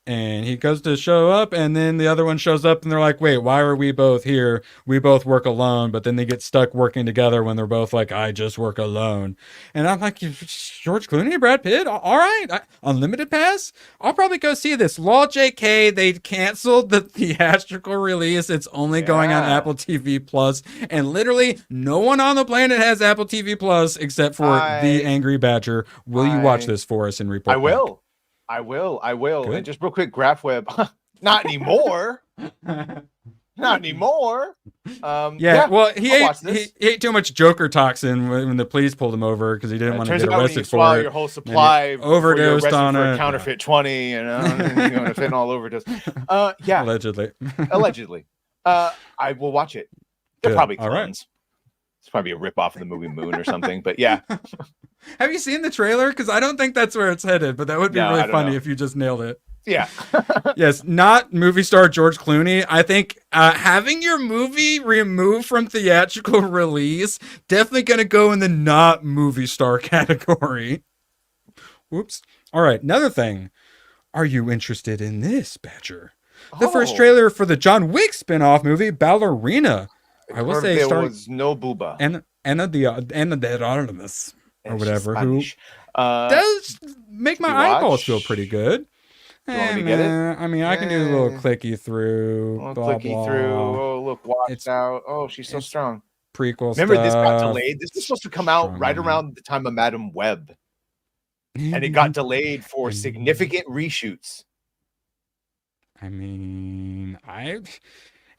And he goes to show up, and then the other one shows up, and they're like, wait, why are we both here? We both work alone. But then they get stuck working together when they're both like, I just work alone. And I'm like, George Clooney and Brad Pitt? All right. Unlimited pass? I'll probably go see this. Law JK, they canceled the theatrical release. It's only going on Apple TV Plus. And literally no one on the planet has Apple TV Plus except for the Angry Badger. Will you watch this for us and report? I will. Good. And just real quick, Graph Web. Not anymore. Not anymore. Yeah, well, he I'll watch ate, this. he ate too much Joker toxin when the police pulled him over because he didn't want to Turns get out when you arrested swallow for it. your whole and he supply before you're overdosed arrested on for it. a counterfeit 20, you know, and you're going to fentanyl overdose. Yeah, Allegedly. allegedly. I will watch it. They're Good. probably All clones. right. It's probably a rip-off of the movie Moon or something, but yeah. Have you seen the trailer? Because I don't think that's where it's headed, but that would be No, I really don't funny know. if you just nailed it. Yeah. Yes, not movie star George Clooney. I think having your movie removed from theatrical release definitely going to go in the not movie star category. Whoops. All right, another thing. Are you interested in this, Badger? The first trailer for the John Wick spin-off movie, Ballerina. I will say, there was no booba. Anna de Artemis, or whatever, who Spanish. does make my you eyeballs watch? feel pretty good. You want me to get it? I mean, I can do a little clicky through, Oh, blah, clicky blah. through. Oh, look, watch It's- out. Oh, she's so strong. Prequel Remember, this got stuff. delayed. This was supposed to come out right around the time of Madam Web, and it got delayed for significant reshoots. I mean,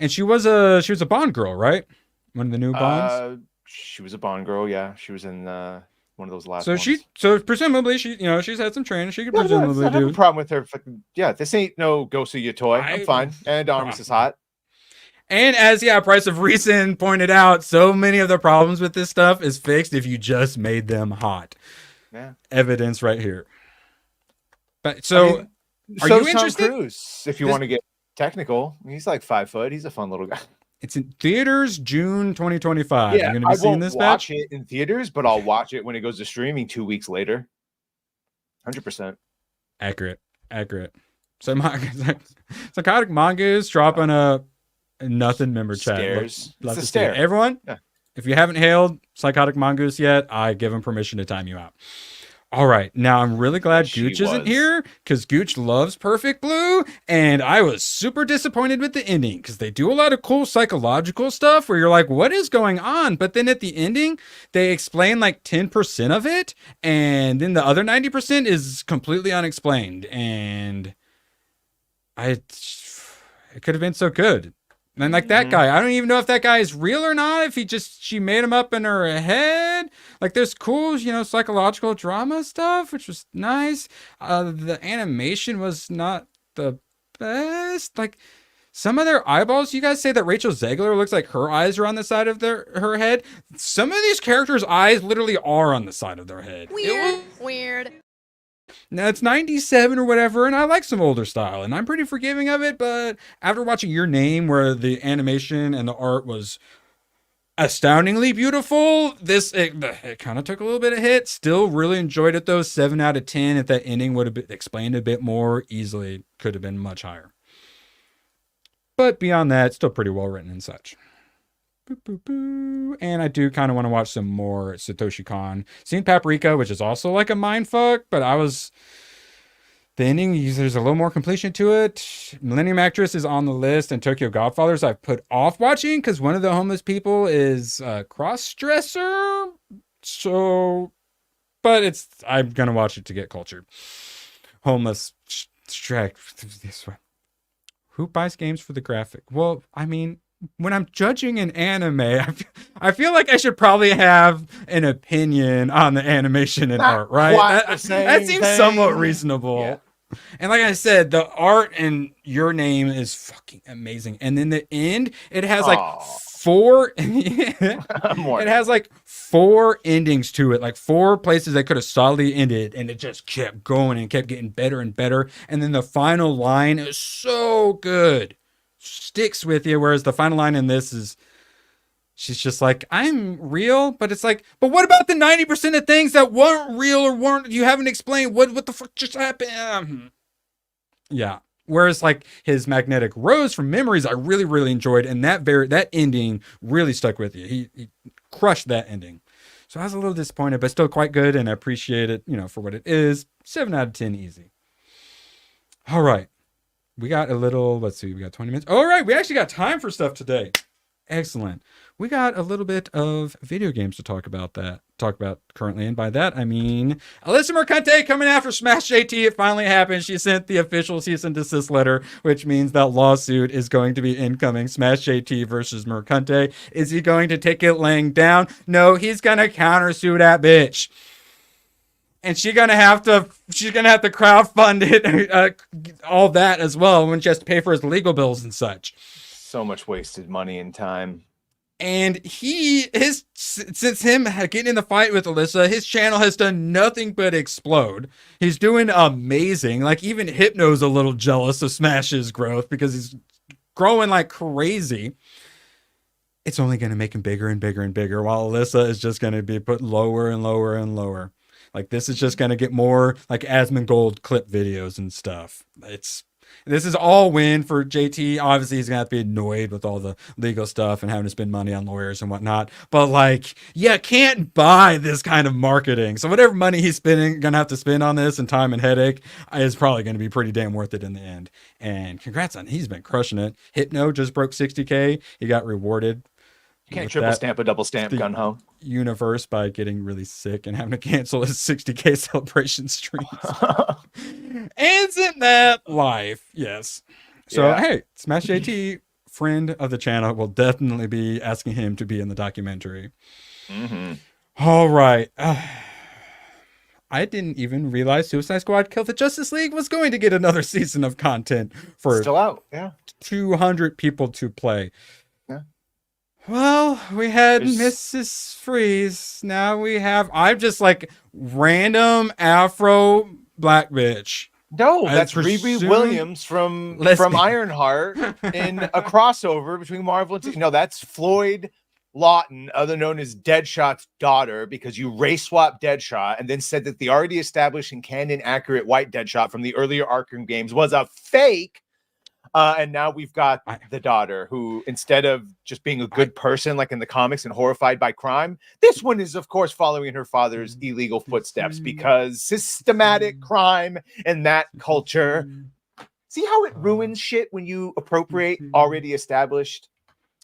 and she was a Bond girl, right? One of the new Bonds. She was a Bond girl. Yeah, she was in one of those last. So ones. so presumably she's had some training. She could Yeah, presumably I don't have do. a problem with her. Yeah, this ain't no go see your toy. I'm fine. And Armis is hot. And as Price of Reason pointed out, so many of the problems with this stuff is fixed if you just made them hot. Yeah. Evidence right here. But so, are so you Tom interested? Cruise, if you want to get technical, he's like 5 foot. He's a fun little guy. It's in theaters June 2025. Yeah, You're going to I be seeing won't this watch batch? it in theaters, but I'll watch it when it goes to streaming 2 weeks later. 100%. Accurate. So Psychotic Mongoose dropping a nothing member chat. Stairs. Love It's to a see it. stare. Everyone, Yeah. if you haven't hailed Psychotic Mongoose yet, I give him permission to time you out. All right, now I'm really glad Gooch isn't here because Gooch loves Perfect Blue, and I was super disappointed with the ending because they do a lot of cool psychological stuff where you're like, what is going on? But then at the ending, they explain like 10% of it, and then the other 90% is completely unexplained, and it could have been so good. And like that guy, I don't even know if that guy is real or not. If she made him up in her head. Like there's cool, psychological drama stuff, which was nice. The animation was not the best. Like some of their eyeballs, you guys say that Rachel Zegler looks like her eyes are on the side of her head. Some of these characters' eyes literally are on the side of their head. Weird. Now it's 97 or whatever, and I like some older style, and I'm pretty forgiving of it, but after watching Your Name, where the animation and the art was astoundingly beautiful, it kind of took a little bit of hit. Still really enjoyed it though. 7 out of 10. If that ending would have been explained a bit more easily, could have been much higher. But beyond that, still pretty well written and such. And I do kind of want to watch some more Satoshi Kon. Seen Paprika, which is also like a mindfuck, but the ending, there's a little more completion to it. Millennium Actress is on the list, and Tokyo Godfathers I've put off watching because one of the homeless people is a cross-dresser. So, but I'm going to watch it to get cultured. Homeless strike. Who buys games for the graphic? Well, I mean, when I'm judging an anime, I feel like I should probably have an opinion on the animation and art, right? That seems somewhat reasonable. Yeah. And like I said, the art in Your Name is fucking amazing. And then the end, it has like 4 it has like 4 endings to it, like 4 places that could have solidly ended, and it just kept going and kept getting better and better. And then the final line is so good. Sticks with you, whereas the final line in this is she's just like, I'm real, but it's like, but what about the 90% of things that weren't real or you haven't explained what the fuck just happened? Yeah. Whereas like his Magnetic Rose from Memories, I really, really enjoyed, and that ending really stuck with you. He crushed that ending. So I was a little disappointed, but still quite good, and I appreciate it, for what it is. 7 out of 10 easy. All right. We got a little, let's see, we got 20 minutes. All right, we actually got time for stuff today. Excellent. We got a little bit of video games to talk about currently, and by that I mean Alyssa Mercante coming after Smash JT. It finally happened. She sent the official cease and desist letter, which means that lawsuit is going to be incoming. Smash JT versus Mercante. Is he going to take it laying down? No, he's gonna countersue that bitch. And she's gonna have to crowdfund it, all that as well, when she has to pay for his legal bills and such. So much wasted money and time. And since him getting in the fight with Alyssa, his channel has done nothing but explode. He's doing amazing. Like, even Hypno's a little jealous of Smash's growth because he's growing like crazy. It's only going to make him bigger and bigger and bigger, while Alyssa is just going to be put lower and lower and lower. Like, this is just going to get more like Asmongold clip videos and stuff. This is all win for JT. Obviously, he's going to have to be annoyed with all the legal stuff and having to spend money on lawyers and whatnot. But, like, yeah, can't buy this kind of marketing. So whatever money he's going to have to spend on this and time and headache is probably going to be pretty damn worth it in the end. And congrats on he's been crushing it. Hypno just broke 60K. He got rewarded. You can't triple stamp a double stamp, gun-ho. Universe by getting really sick and having to cancel his 60K celebration streams. Isn't that life? Yes. So, yeah. Hey, Smash JT, friend of the channel, will definitely be asking him to be in the documentary. Mm-hmm. All right. I didn't even realize Suicide Squad Kill the Justice League was going to get another season of content for still out. Yeah. 200 people to play. Well, we had Mrs. Freeze. Now we have... I'm just like random Afro black bitch. No, that's Riri Williams from Ironheart in a crossover between Marvel and... No, that's Floyd Lawton, other known as Deadshot's daughter, because you race swapped Deadshot and then said that the already established and canon accurate white Deadshot from the earlier Arkham games was a fake. And now we've got the daughter who, instead of just being a good person like in the comics and horrified by crime, this one is, of course, following in her father's illegal footsteps because systematic crime and that culture. See how it ruins shit when you appropriate already established?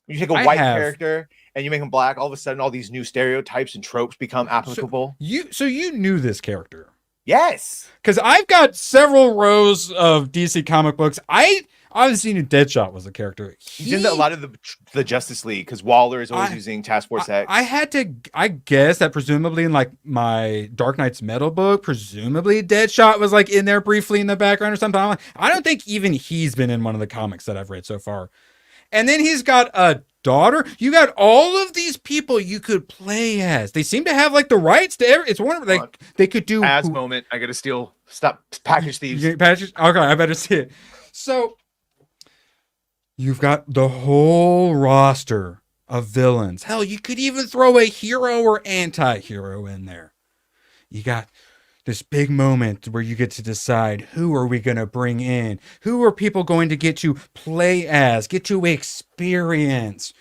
When you take a white character and you make him black, all of a sudden all these new stereotypes and tropes become applicable. So you knew this character? Yes. Because I've got several rows of DC comic books. I obviously knew Deadshot was a character. He's in a lot of the Justice League because Waller is always using Task Force X. I guess that presumably in like my Dark Knight's Metal book, presumably Deadshot was like in there briefly in the background or something. I don't think even he's been in one of the comics that I've read so far. And then he's got a daughter. You got all of these people you could play as. They seem to have like the rights to it's one of like they could do moment. I gotta stop package thieves. Okay, I better see it. So you've got the whole roster of villains. Hell, you could even throw a hero or anti-hero in there. You got this big moment where you get to decide who are we going to bring in? Who are people going to get to play as, get to experience?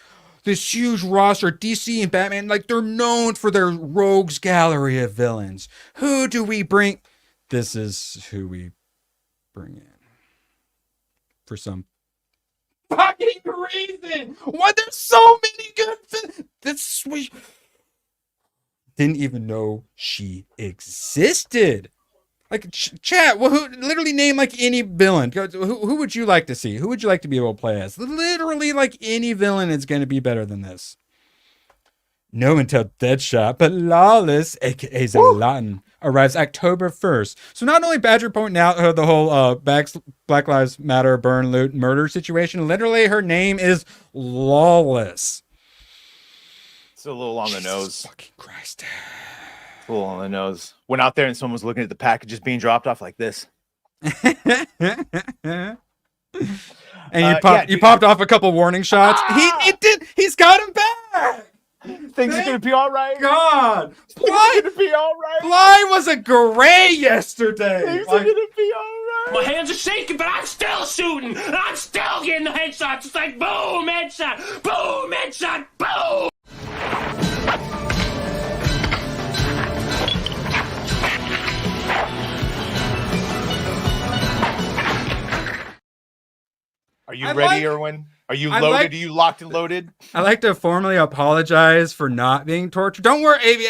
This huge roster, DC and Batman, like they're known for their rogues gallery of villains. Who do we bring? This is who we bring in. For some fucking reason. Why there's so many good that's sweet. Didn't even know she existed. Like chat, well, who literally name like any villain. Who would you like to see? Who would you like to be able to play as? Literally, like any villain is going to be better than this. No until Deadshot, but Lawless, aka Zlatan, arrives October 1st. So not only Badger pointing out the whole Black Lives Matter, burn, loot, murder situation, literally her name is Lawless. It's a little on the nose. Fucking Christ. It's a little on the nose. Went out there and someone was looking at the packages being dropped off like this. And you popped off a couple warning shots. He's got him back. Things are gonna be all right. God, Things are gonna be all right. Fly was a gray yesterday. Things are gonna be all right. My hands are shaking, but I'm still shooting. I'm still getting the headshots. It's like boom, headshot, boom, headshot, boom. Are you ready, Erwin? Are you loaded? Are you locked and loaded? I like to formally apologize for not being tortured. Don't worry, AB.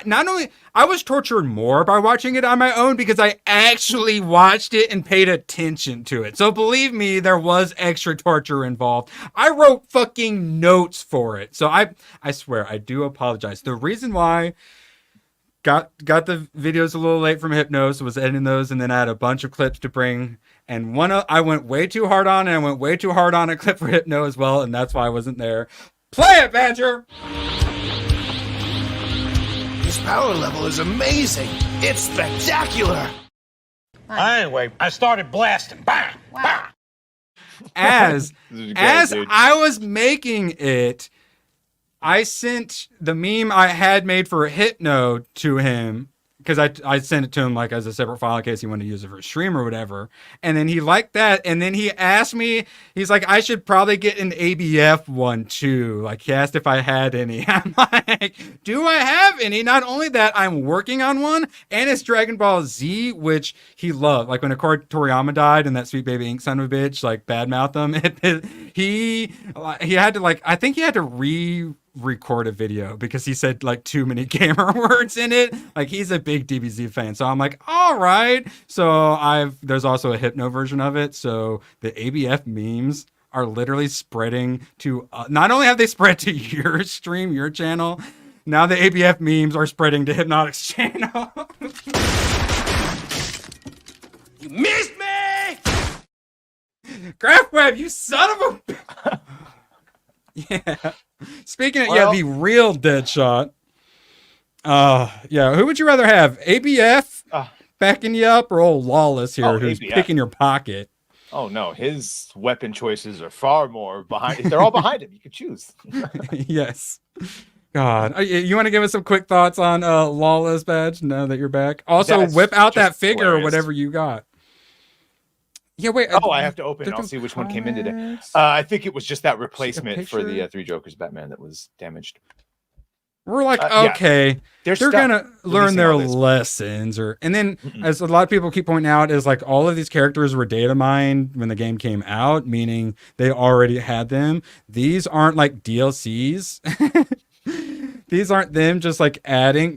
Not only I was tortured more by watching it on my own because I actually watched it and paid attention to it. So believe me, there was extra torture involved. I wrote fucking notes for it. So I swear I do apologize. The reason why got the videos a little late from Hypnos, was editing those, and then I had a bunch of clips to bring. And I went way too hard on, and I went way too hard on a clip for Hypno as well, and that's why I wasn't there. Play it, Badger! His power level is amazing. It's spectacular. Anyway, I started blasting. Bang! Bang! As I was making it, I sent the meme I had made for Hypno to him, because I sent it to him like as a separate file in case he wanted to use it for a stream or whatever. And then he liked that. And then he asked me, he's like, I should probably get an ABF one too. Like, he asked if I had any. I'm like, do I have any? Not only that, I'm working on one, and it's Dragon Ball Z, which he loved. Like when Akira Toriyama died and that Sweet Baby Ink son of a bitch, like badmouthed him. He had to like, I think he had to record a video because he said like too many gamer words in it. Like, he's a big DBZ fan, so I'm like, all right. So there's also a Hypno version of it. So the ABF memes are literally spreading to not only have they spread to your stream, your channel, now the ABF memes are spreading to Hypnotic's channel. You missed me! Craftweb, you son of a... Yeah. Speaking of, the real Deadshot. Who would you rather have? ABF backing you up, or old Lawless here who's ABF. Picking your pocket? Oh no, his weapon choices are far more behind. They're all behind him. You could choose. Yes. God, you want to give us some quick thoughts on Lawless, Badge? Now that you're back, also whip out that figure hilarious. Or whatever you got. Yeah, wait. I have to open it. I'll see which one came in today. I think it was just that replacement for the Three Jokers Batman that was damaged. We're like, okay, they're gonna learn their lessons, and then as a lot of people keep pointing out, is like all of these characters were data mined when the game came out, meaning they already had them. These aren't like DLCs. These aren't them just like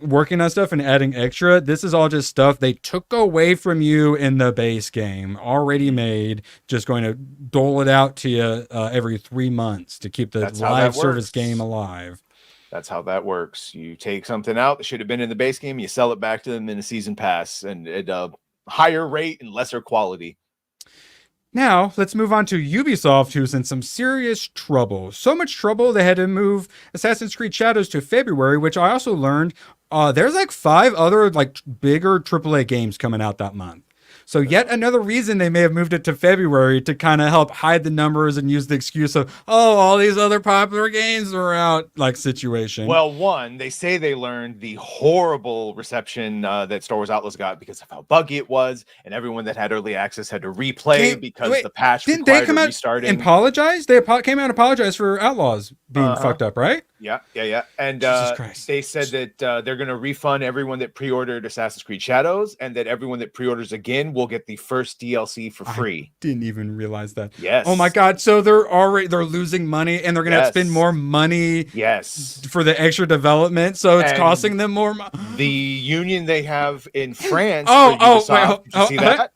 working on stuff and adding extra. This is all just stuff they took away from you in the base game, already made, just going to dole it out to you every 3 months to keep the live service game alive. That's how that works. You take something out that should have been in the base game, you sell it back to them in a season pass, and at a higher rate and lesser quality. Now, let's move on to Ubisoft, who's in some serious trouble. So much trouble, they had to move Assassin's Creed Shadows to February, which I also learned there's like 5 other like bigger AAA games coming out that month. So yet another reason they may have moved it to February to kind of help hide the numbers and use the excuse of, all these other popular games are out, like situation. Well, one, they say they learned the horrible reception that Star Wars Outlaws got because of how buggy it was, and everyone that had early access had to replay because the patch didn't they come out restarting. And apologize? They came out and apologized for Outlaws being fucked up, right? Yeah. And they said that they're going to refund everyone that pre-ordered Assassin's Creed Shadows, and that everyone that pre-orders again will get the first DLC for free. I didn't even realize that. Yes. Oh my God. So they're losing money, and they're going to have to spend more money. Yes. For the extra development, so it's costing them more money. The union they have in France. Did you see that?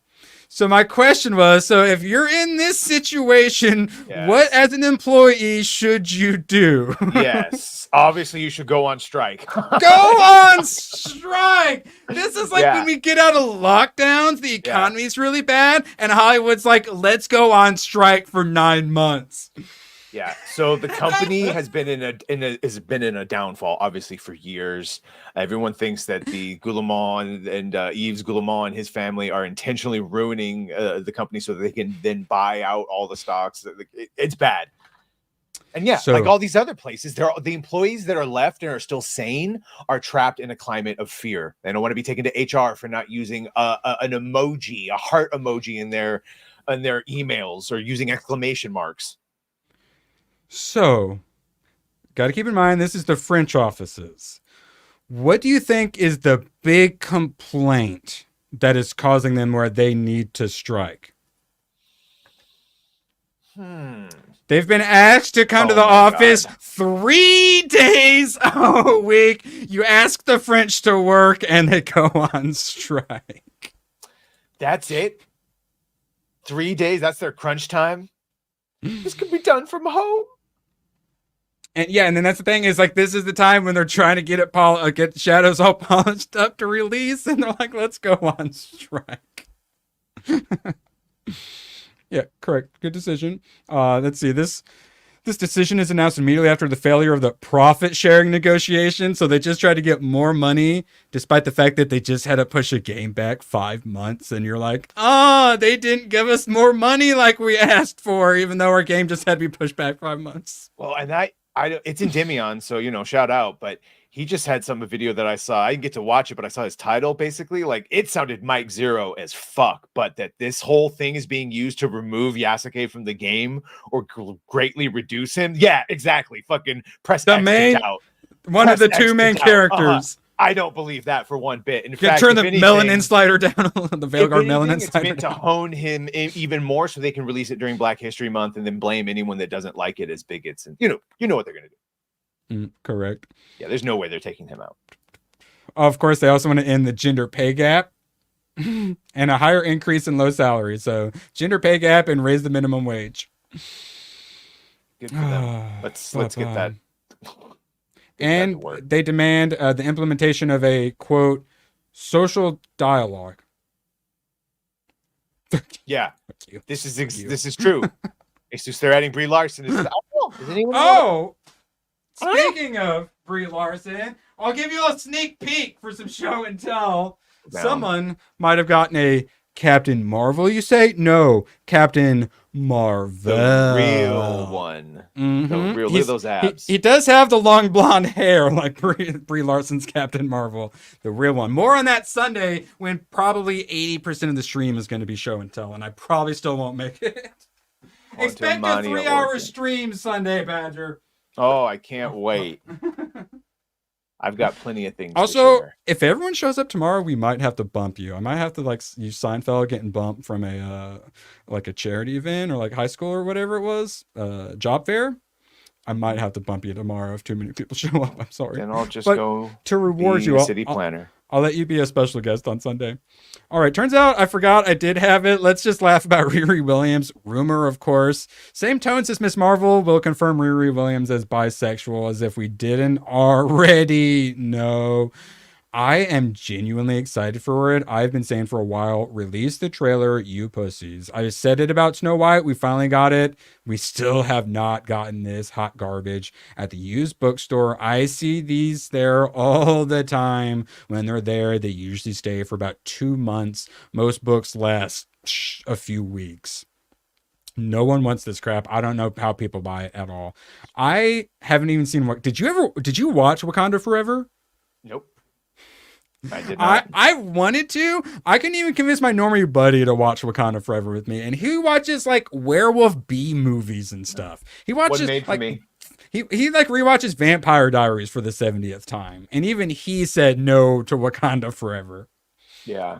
So my question was, so if you're in this situation, what as an employee should you do? Yes. Obviously, you should go on strike. Go on strike! This is like when we get out of lockdowns, the economy's really bad, and Hollywood's like, let's go on strike for 9 months. Yeah, so the company has been in a downfall, obviously, for years. Everyone thinks that the Guillemot and Yves Guillemot and his family are intentionally ruining the company so that they can then buy out all the stocks. It's bad. And like all these other places, the employees that are left and are still sane are trapped in a climate of fear. They don't want to be taken to HR for not using an emoji, a heart emoji in their emails, or using exclamation marks. So, got to keep in mind, this is the French offices. What do you think is the big complaint that is causing them where they need to strike? They've been asked to come to the office 3 days a week. You ask the French to work and they go on strike. That's it? 3 days? That's their crunch time? This could be done from home. And yeah, and then that's the thing is like this is the time when they're trying to get get Shadows all polished up to release, and they're like, let's go on strike. Yeah, correct. Good decision. Let's see. This decision is announced immediately after the failure of the profit sharing negotiation. So they just tried to get more money, despite the fact that they just had to push a game back 5 months. And you're like, they didn't give us more money like we asked for, even though our game just had to be pushed back 5 months. Well, and it's Endymion, so shout out. But he just had some video that I saw. I didn't get to watch it, but I saw his title. Basically, like it sounded Mike Zero as fuck. But that this whole thing is being used to remove Yasuke from the game or greatly reduce him. Yeah, exactly. Fucking press the X main to doubt. One Press of the X two to main doubt. characters. I don't believe that for one bit. In You fact, turn the if anything, melanin slider down, the Veilguard melanin it's slider meant to down. hone him even more so they can release it during Black History Month and then blame anyone that doesn't like it as bigots. And you know what they're gonna do. Correct. Yeah, there's no way they're taking him out. Of course, they also want to end the gender pay gap and a higher increase in low salary. So gender pay gap and raise the minimum wage. Good for them. Let's get that. And they demand the implementation of a, quote, social dialogue. Yeah, this is true. It's just they're adding Brie Larson. Speaking of Brie Larson, I'll give you a sneak peek for some show and tell. Down. Someone might have gotten a Captain Marvel, you say? No, Captain Marvel. The real one. The real, look at those abs. He does have the long blonde hair like Brie Larson's Captain Marvel. The real one. More on that Sunday when probably 80% of the stream is going to be show and tell, and I probably still won't make it. Expect a 3-hour stream Sunday, Badger. Oh, I can't wait. I've got plenty of things also, to share. If everyone shows up tomorrow, we might have to bump you. I might have to use Seinfeld getting bumped from a charity event or like high school or whatever it was, job fair. I might have to bump you tomorrow if too many people show up. I'm sorry. Then I'll just go to reward you. City planner. I'll let you be a special guest on Sunday. All right. Turns out I forgot I did have it. Let's just laugh about Riri Williams. Rumor, of course. Same tones as Miss Marvel will confirm Riri Williams as bisexual as if we didn't already know. I am genuinely excited for it. I've been saying for a while, release the trailer, you pussies. I said it about Snow White. We finally got it. We still have not gotten this hot garbage at the used bookstore. I see these there all the time. When they're there, they usually stay for about 2 months. Most books last a few weeks. No one wants this crap. I don't know how people buy it at all. I haven't even seen what. Did you watch Wakanda Forever? Nope. I did not. I wanted to. I couldn't even convince my normie buddy to watch Wakanda Forever with me, and he watches like werewolf B movies and stuff. He watches made for me. He rewatches Vampire Diaries for the 70th time, and even he said no to Wakanda Forever. Yeah.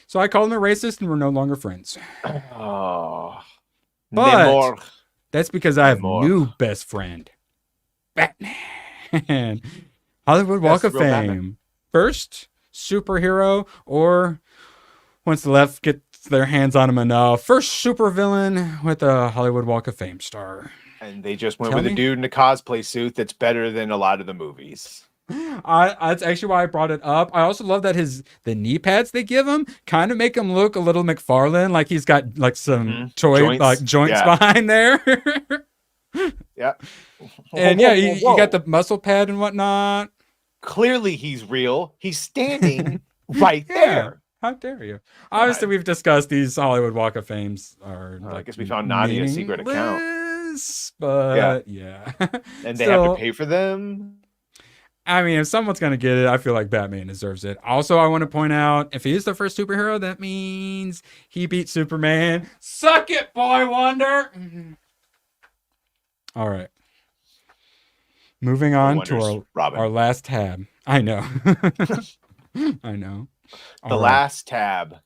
So I called him a racist, and we're no longer friends. Oh. But that's because I have new best friend, Batman. Hollywood Walk of Fame. Batman. First superhero, or once the left gets their hands on him enough, first supervillain with a Hollywood Walk of Fame star. And they just went with a dude in a cosplay suit that's better than a lot of the movies. That's actually why I brought it up. I also love that the knee pads they give him kind of make him look a little McFarlane, like he's got like some joints behind there. Yeah. And yeah, you got the muscle pad and whatnot. Clearly he's real. He's standing right there. How dare you? Obviously, we've discussed these Hollywood Walk of Fames are I guess we found Nadia's secret account. But yeah. And they have to pay for them. I mean, if someone's going to get it, I feel like Batman deserves it. Also, I want to point out, if he is the first superhero, that means he beat Superman. Suck it, Boy Wonder! All right. Moving on to our last tab. I know. I know. The last tab.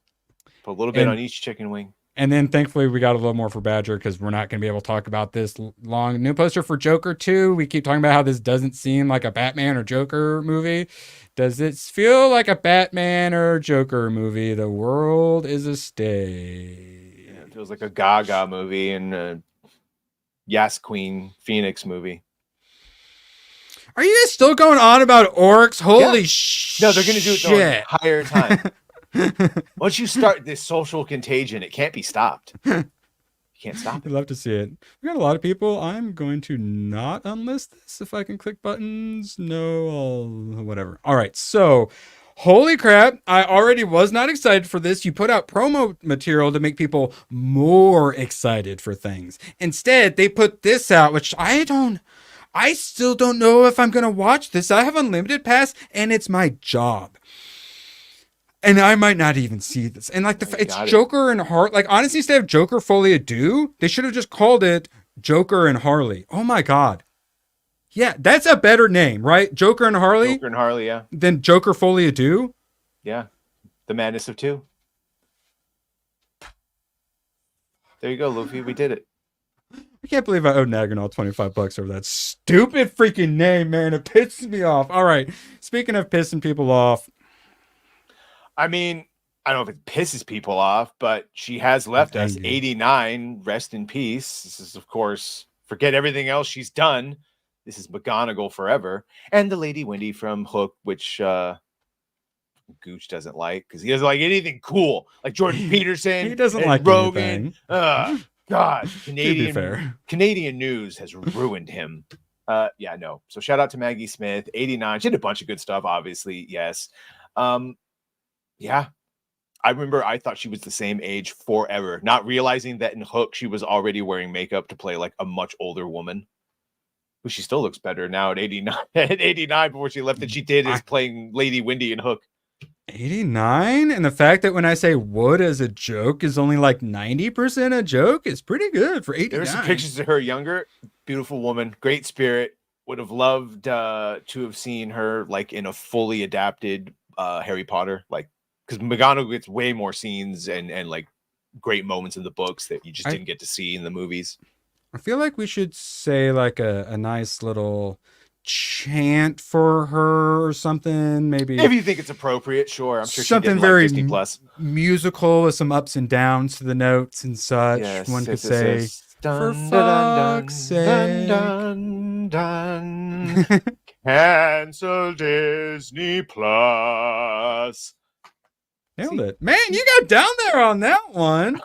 Put a little bit on each chicken wing. And then thankfully we got a little more for Badger because we're not going to be able to talk about this long. New poster for Joker 2. We keep talking about how this doesn't seem like a Batman or Joker movie. Does it feel like a Batman or Joker movie? The world is a stage. Yeah, it feels like a Gaga movie and a Yas Queen Phoenix movie. Are you guys still going on about orcs? Holy shit. No, they're going to do it the entire time. Once you start this social contagion, it can't be stopped. You can't stop it. I'd love to see it. We got a lot of people. I'm going to not unlist this if I can click buttons. No, I'll whatever. All right, so holy crap. I already was not excited for this. You put out promo material to make people more excited for things. Instead, they put this out, which I still don't know if I'm going to watch this. I have Unlimited Pass and it's my job. And I might not even see this. And like it's Joker and Harley. Like honestly, instead of Joker Folie à Deux, they should have just called it Joker and Harley. Oh my God. Yeah, that's a better name, right? Joker and Harley? Joker and Harley, yeah. Then Joker Folie à Deux? Yeah. The Madness of Two. There you go, Luffy. We did it. I can't believe I owed Naganal $25 over that stupid freaking name, man. It pisses me off. All right. Speaking of pissing people off. I mean, I don't know if it pisses people off, but she has left us 89. Rest in peace. This is, of course, forget everything else she's done. This is McGonagall forever. And the Lady Wendy from Hook, which Gooch doesn't like because he doesn't like anything cool. Like Jordan Peterson. He doesn't like Rogan. anything. God, Canadian news has ruined him. Yeah, no. So shout out to Maggie Smith, 89. She did a bunch of good stuff, obviously. Yes. Yeah. I remember I thought she was the same age forever, not realizing that in Hook she was already wearing makeup to play like a much older woman. Who she still looks better now at 89. At 89 before she left than she did is playing Lady Wendy in Hook. 89? And the fact that when I say would as a joke is only like 90% a joke is pretty good for 89. There's some pictures of her younger. Beautiful woman. Great spirit. Would have loved to have seen her like in a fully adapted Harry Potter. Like, because McGonagall gets way more scenes and like great moments in the books that you just didn't get to see in the movies. I feel like we should say like a nice little chant for her or something. Maybe if you think it's appropriate, sure. I'm sure something she did very like Disney Plus musical with some ups and downs to the notes and such. Yes, one could say, for fuck's sake. Cancel Disney Plus. Nailed it. Man, you got down there on that one.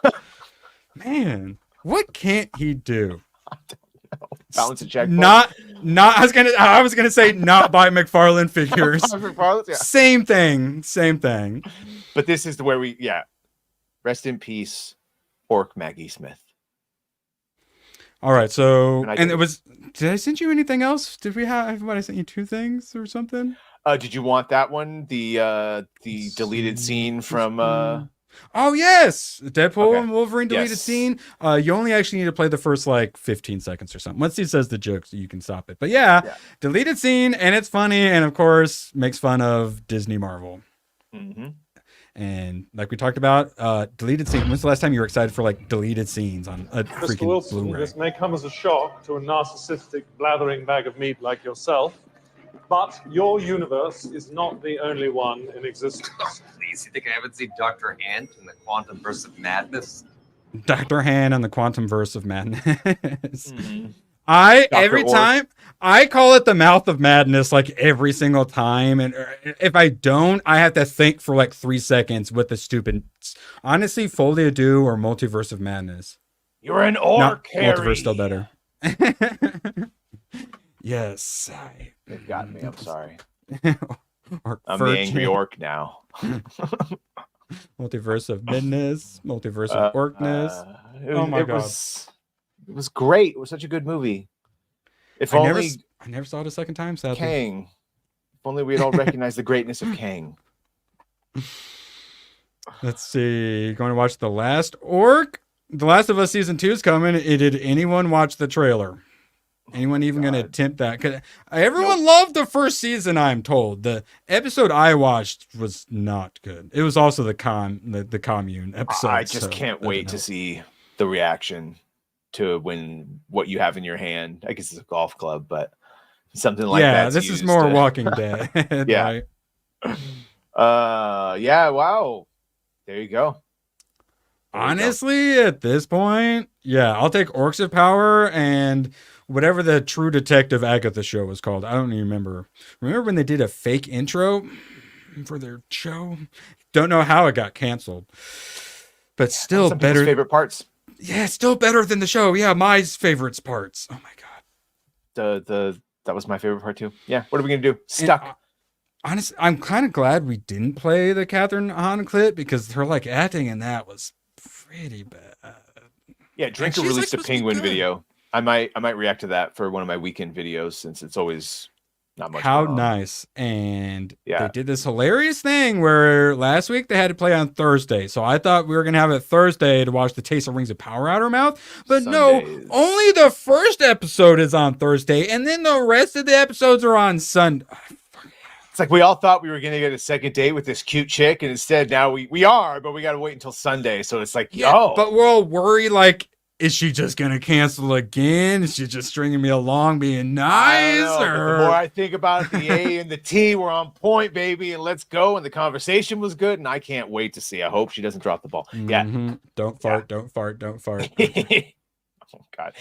Man, what can't he do? I don't know. Balance a checkbook. Not I was gonna say not buy McFarlane figures. Yeah. Same thing. But this is where rest in peace, Orc Maggie Smith. All right, so did I send you anything else? Did I sent you 2 things or something? Did you want that one? The deleted scene from Oh yes, Deadpool and Wolverine deleted scene. You only actually need to play the first like 15 seconds or something. Once he says the joke, so you can stop it. But yeah, deleted scene, and it's funny, and of course makes fun of Disney Marvel. Mm-hmm. And like we talked about, deleted scene. When's the last time you were excited for like deleted scenes on a freaking Mr. Wilson, Blu-ray? this may come as a shock to a narcissistic, blathering bag of meat like yourself, but your universe is not the only one in existence. Please, you think I haven't seen Dr. Hand in the Quantum Verse of Madness? Dr. Hand and the Quantum Verse of Madness. Mm-hmm. Every time I call it the Mouth of Madness, like every single time, and if I don't, I have to think for like 3 seconds with the stupid. Honestly, Folie à Deux or Multiverse of Madness. You're an orc, Harry. Multiverse still better. Yes, it got me. I'm sorry. I'm the angry orc now. Multiverse of Madness, Multiverse of Orcness. Oh my god. It was great. It was such a good movie. I never saw it a second time, sadly. Kang. If only we had all recognized the greatness of Kang. Let's see. Going to watch The Last Orc? The Last of Us Season 2 is coming. Did anyone watch the trailer? Anyone even going to attempt that? 'Cause everyone loved the first season, I'm told. The episode I watched was not good. It was also the commune episode. I just can't wait to see the reaction to what you have in your hand. I guess it's a golf club, but something like that. Yeah, this is more Walking Dead. Yeah. Yeah, wow. There you go. Honestly, at this point, yeah, I'll take Orcs of Power and whatever the True Detective Agatha show was called. I don't even remember. Remember when they did a fake intro for their show? Don't know how it got canceled, but still Some better. favorite parts. Yeah, still better than the show. Yeah, my favorites parts. Oh my god. That was my favorite part too. Yeah. What are we gonna do? Stuck. Honestly, I'm kind of glad we didn't play the Catherine Hahn clip because her acting in that was pretty bad. Yeah, Drinker released a Penguin video. I might react to that for one of my weekend videos since it's always not much. How nice. And yeah, they did this hilarious thing where last week they had to play on Thursday. So I thought we were going to have it Thursday to watch the Taste of Rings of Power out her mouth. But Sundays. No, only the first episode is on Thursday. And then the rest of the episodes are on Sunday. It's like we all thought we were going to get a second date with this cute chick. And instead now we are, but we got to wait until Sunday. So it's like, but we're all worried is she just going to cancel again? Is she just stringing me along being nice? The more I think about it, the A and the T were on point, baby, and let's go. And the conversation was good, and I can't wait to see. I hope she doesn't drop the ball. Yeah. Don't fart, don't fart, don't fart. Oh, God.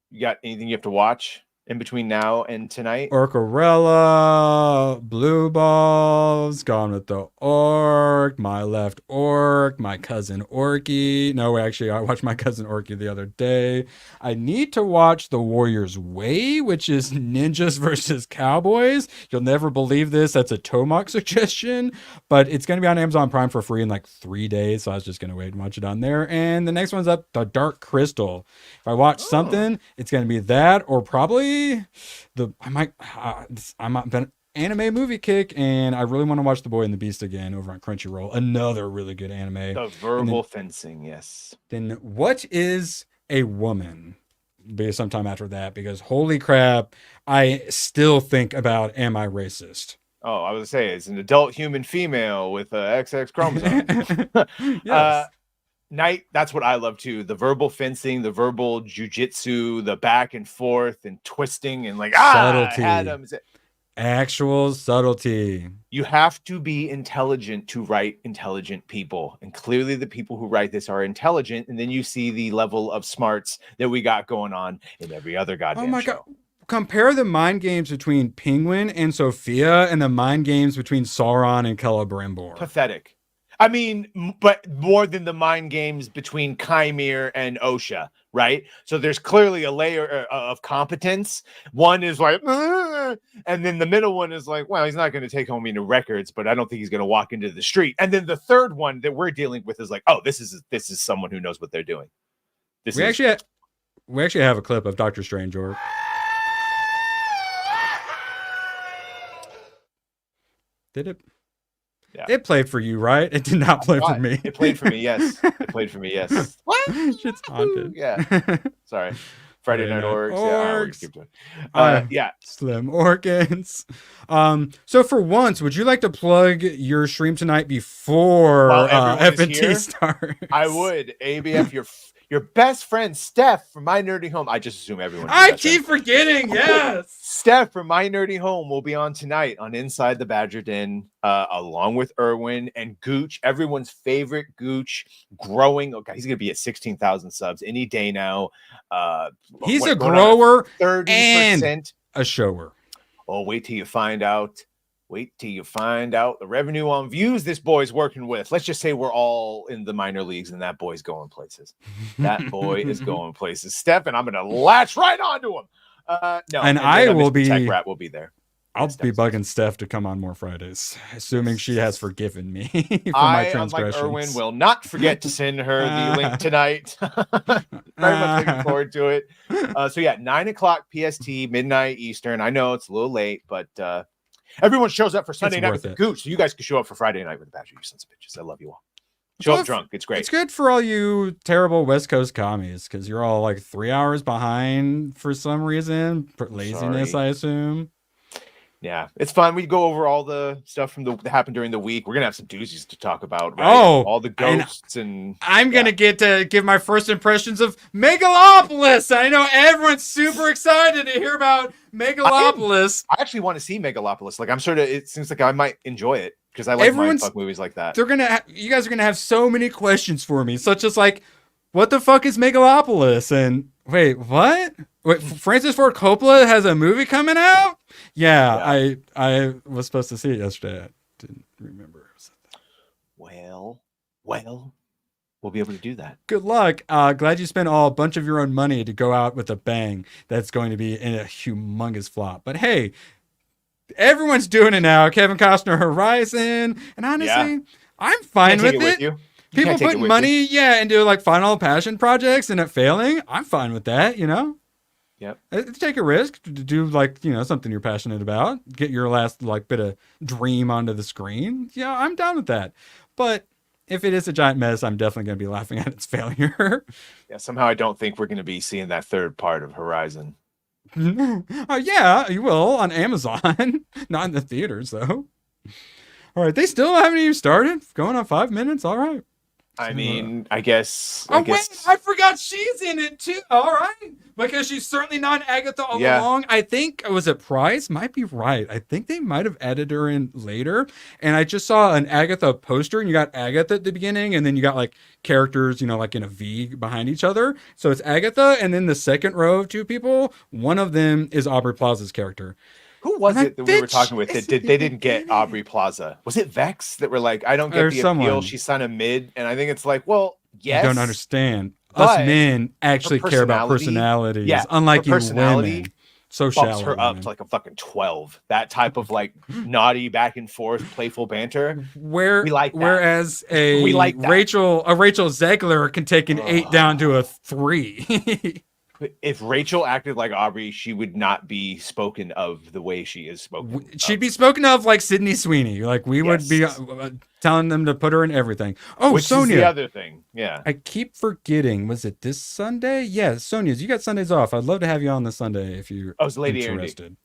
You got anything you have to watch in between now and tonight? Orcarella, Blue Balls, Gone with the Orc, My Left Orc, My Cousin Orky. No, actually, I watched My Cousin Orky the other day. I need to watch The Warrior's Way, which is ninjas versus cowboys. You'll never believe this. That's a Tomok suggestion, but it's going to be on Amazon Prime for free in 3 days. So I was just going to wait and watch it on there. And the next one's up, The Dark Crystal. If I watch something, it's going to be that or probably I'm an anime movie kick, and I really want to watch The Boy and the Beast again over on Crunchyroll. Another really good anime. The verbal fencing, yes. Then What is a Woman? Be sometime after that, because holy crap, I still think about am I racist? Oh, I was say it's an adult human female with XX chromosome. Yes. Night, that's what I love too. The verbal fencing, the verbal jujitsu, the back and forth and twisting and subtlety. Adams. Actual subtlety. You have to be intelligent to write intelligent people. And clearly the people who write this are intelligent. And then you see the level of smarts that we got going on in every other goddamn show. God. Compare the mind games between Penguin and Sophia and the mind games between Sauron and Celebrimbor. Pathetic. I mean, but more than the mind games between Chimere and Osha, right? So there's clearly a layer of competence. One is like, and then the middle one is like, well, he's not going to take home any records, but I don't think he's going to walk into the street. And then the third one that we're dealing with is like, oh, this is someone who knows what they're doing. We actually have a clip of Dr. Strange Orc. Did it? Yeah. It played for you, right? It did not play for me. It played for me, yes. It played for me, yes. What? Shit's haunted. Yeah. Sorry. Friday Night Orcs. Orcs. Yeah, keep doing. Yeah. Slim Organs. So for once, would you like to plug your stream tonight before FNT starts? I would. ABF, your best friend Steph from My Nerdy Home. I just assume everyone. I keep forgetting. Yes. Steph from My Nerdy Home will be on tonight on Inside the Badger Den, along with Erwin and Gooch, everyone's favorite Gooch, growing. Okay, he's gonna be at 16,000 subs any day now. He's a grower 30% and a shower. Oh, wait till you find out. Wait till you find out the revenue on views this boy's working with. Let's just say we're all in the minor leagues and that boy's going places. That boy is going places. Steph, and I'm going to latch right onto him. No, and I will be. Tech Rat will be there. I'll be bugging Steph to come on more Fridays, assuming she has forgiven me for my transgressions. Unlike Erwin, will not forget to send her the link tonight. Very much looking forward to it. So yeah, 9:00 PST, midnight Eastern. I know it's a little late, but everyone shows up for Sunday night with the Gooch, so you guys can show up for Friday night with the Badger. You sons of bitches. I love you all. Show up drunk. It's great. It's good for all you terrible West Coast commies because you're all like 3 hours behind for some reason. For laziness, I assume. Yeah, it's fun. We go over all the stuff from that happened during the week. We're gonna have some doozies to talk about. Right? Oh, all the ghosts and I'm gonna get to give my first impressions of Megalopolis. I know everyone's super excited to hear about Megalopolis. I actually want to see Megalopolis. Like, I'm sort of. It seems like I might enjoy it because I like mindfuck movies like that. You guys are gonna have so many questions for me, such as like, what the fuck is Megalopolis? And wait, what? Wait, Francis Ford Coppola has a movie coming out? Yeah. I was supposed to see it yesterday. I didn't remember. Well, we'll be able to do that. Good luck. Glad you spent a bunch of your own money to go out with a bang. That's going to be a humongous flop. But hey, everyone's doing it now. Kevin Costner, Horizon, and honestly, I'm fine with it. People put money, into like Final Passion projects and it failing. I'm fine with that, you know? Yep. Take a risk to do like, you know, something you're passionate about. Get your last like bit of dream onto the screen. Yeah, I'm down with that. But if it is a giant mess, I'm definitely going to be laughing at its failure. Yeah, somehow I don't think we're going to be seeing that third part of Horizon. Yeah, you will on Amazon. Not in the theaters, though. All right, they still haven't even started. Going on 5 minutes. All right. I mean, I guess. Wait, I forgot she's in it too. All right. Because she's certainly not Agatha all along. I think, was it Price? Might be right. I think they might have added her in later. And I just saw an Agatha poster and you got Agatha at the beginning and then you got like characters, you know, like in a V behind each other. So it's Agatha and then the second row of two people, one of them is Aubrey Plaza's character. Who was it that we were talking with that they didn't get Aubrey Plaza? Was it Vex that were like, I don't get the appeal. She's kind of mid. And I think it's like, well, yes. I don't understand. Us men actually care about personalities. Yeah, unlike you women. So bumps shallow. Her up to like a fucking 12. That type of like naughty back and forth, playful banter. We like that. Whereas we like that. Rachel Zegler can take an 8 down to a 3. If Rachel acted like Aubrey, she would not be spoken of the way she is spoken. She'd be spoken of like Sydney Sweeney. Like we would be telling them to put her in everything. Oh, which Sonia. is the other thing. Yeah. I keep forgetting. Was it this Sunday? Yeah, Sonia's. You got Sundays off. I'd love to have you on this Sunday if you're interested.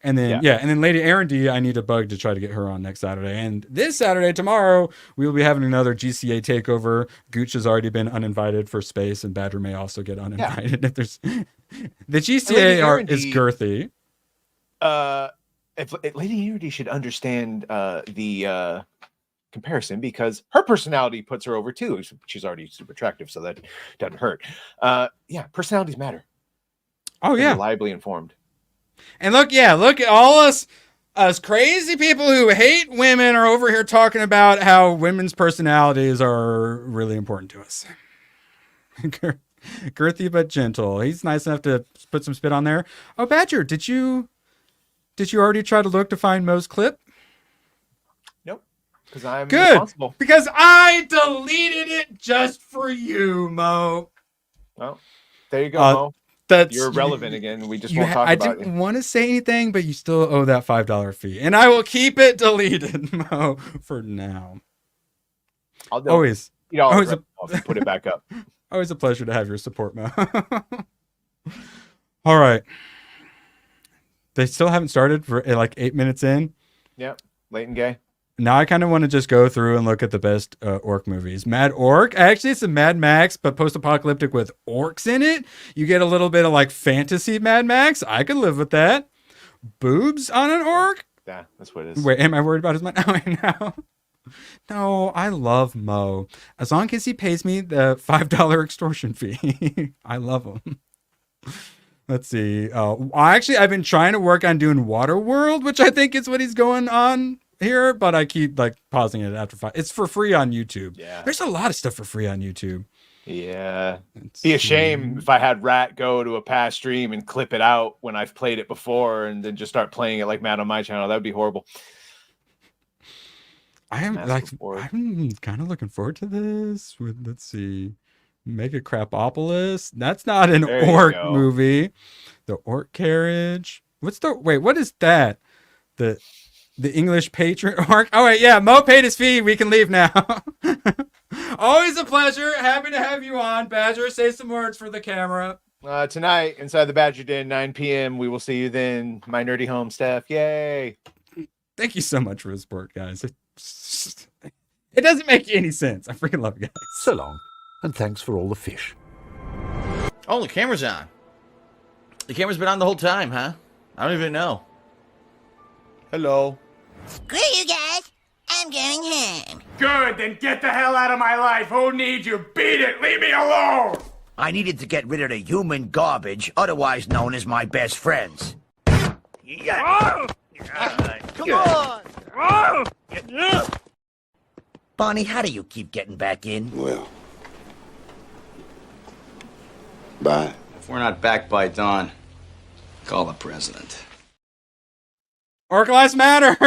And then and then Lady Aaron D, I need a bug to try to get her on next Saturday. And this Saturday, tomorrow, we will be having another GCA takeover. Gooch has already been uninvited for space, and Badger may also get uninvited if there's the GCA is girthy. If Lady Aaron D should understand the comparison because her personality puts her over too. She's already super attractive, so that doesn't hurt. Personalities matter. Oh yeah, reliably informed. And look at all us crazy people who hate women are over here talking about how women's personalities are really important to us. Girthy but gentle. He's nice enough to put some spit on there. Oh, Badger, did you already try to look to find Mo's clip? Nope. Because I'm good. Responsible. Because I deleted it just for you, Mo. Well, there you go, Mo. You're irrelevant again. We just won't talk about it. I didn't want to say anything, but you still owe that $5 fee. And I will keep it deleted, Mo, for now. I'll always put it back up. Always a pleasure to have your support, Mo. All right. They still haven't started for like 8 minutes in. Yep. Late and gay. Now I kind of want to just go through and look at the best orc movies. Mad Orc. Actually, it's a Mad Max, but post-apocalyptic with orcs in it. You get a little bit of like fantasy Mad Max. I could live with that. Boobs on an orc? Yeah, that's what it is. Wait, am I worried about his money? No. No, I love Mo. As long as he pays me the $5 extortion fee. I love him. Let's see. I've been trying to work on doing Waterworld, which I think is what he's going on here, but I keep like pausing it after 5. It's for free on YouTube. Yeah. There's a lot of stuff for free on YouTube. Yeah. Be a shame if I had Rat go to a past stream and clip it out when I've played it before and then just start playing it like mad on my channel. That would be horrible. I'm kind of looking forward to this. Let's see. Mega Crapopolis. That's not an orc movie. The Orc Carriage. What is that? The English Patriot Orc. Oh wait, yeah, Mo paid his fee. We can leave now. Always a pleasure. Happy to have you on. Badger, say some words for the camera. Tonight, inside the Badger Den, 9 p.m. We will see you then. My nerdy home, Steph. Yay. Thank you so much for the support, guys. It doesn't make any sense. I freaking love you guys. So long, and thanks for all the fish. Oh, the camera's on. The camera's been on the whole time, huh? I don't even know. Hello. Screw you guys. I'm going home. Good, then get the hell out of my life. Who needs you? Beat it. Leave me alone. I needed to get rid of the human garbage, otherwise known as my best friends. Come on. Bonnie, how do you keep getting back in? Well, bye. If we're not back by dawn, call the president. Orc lives matter.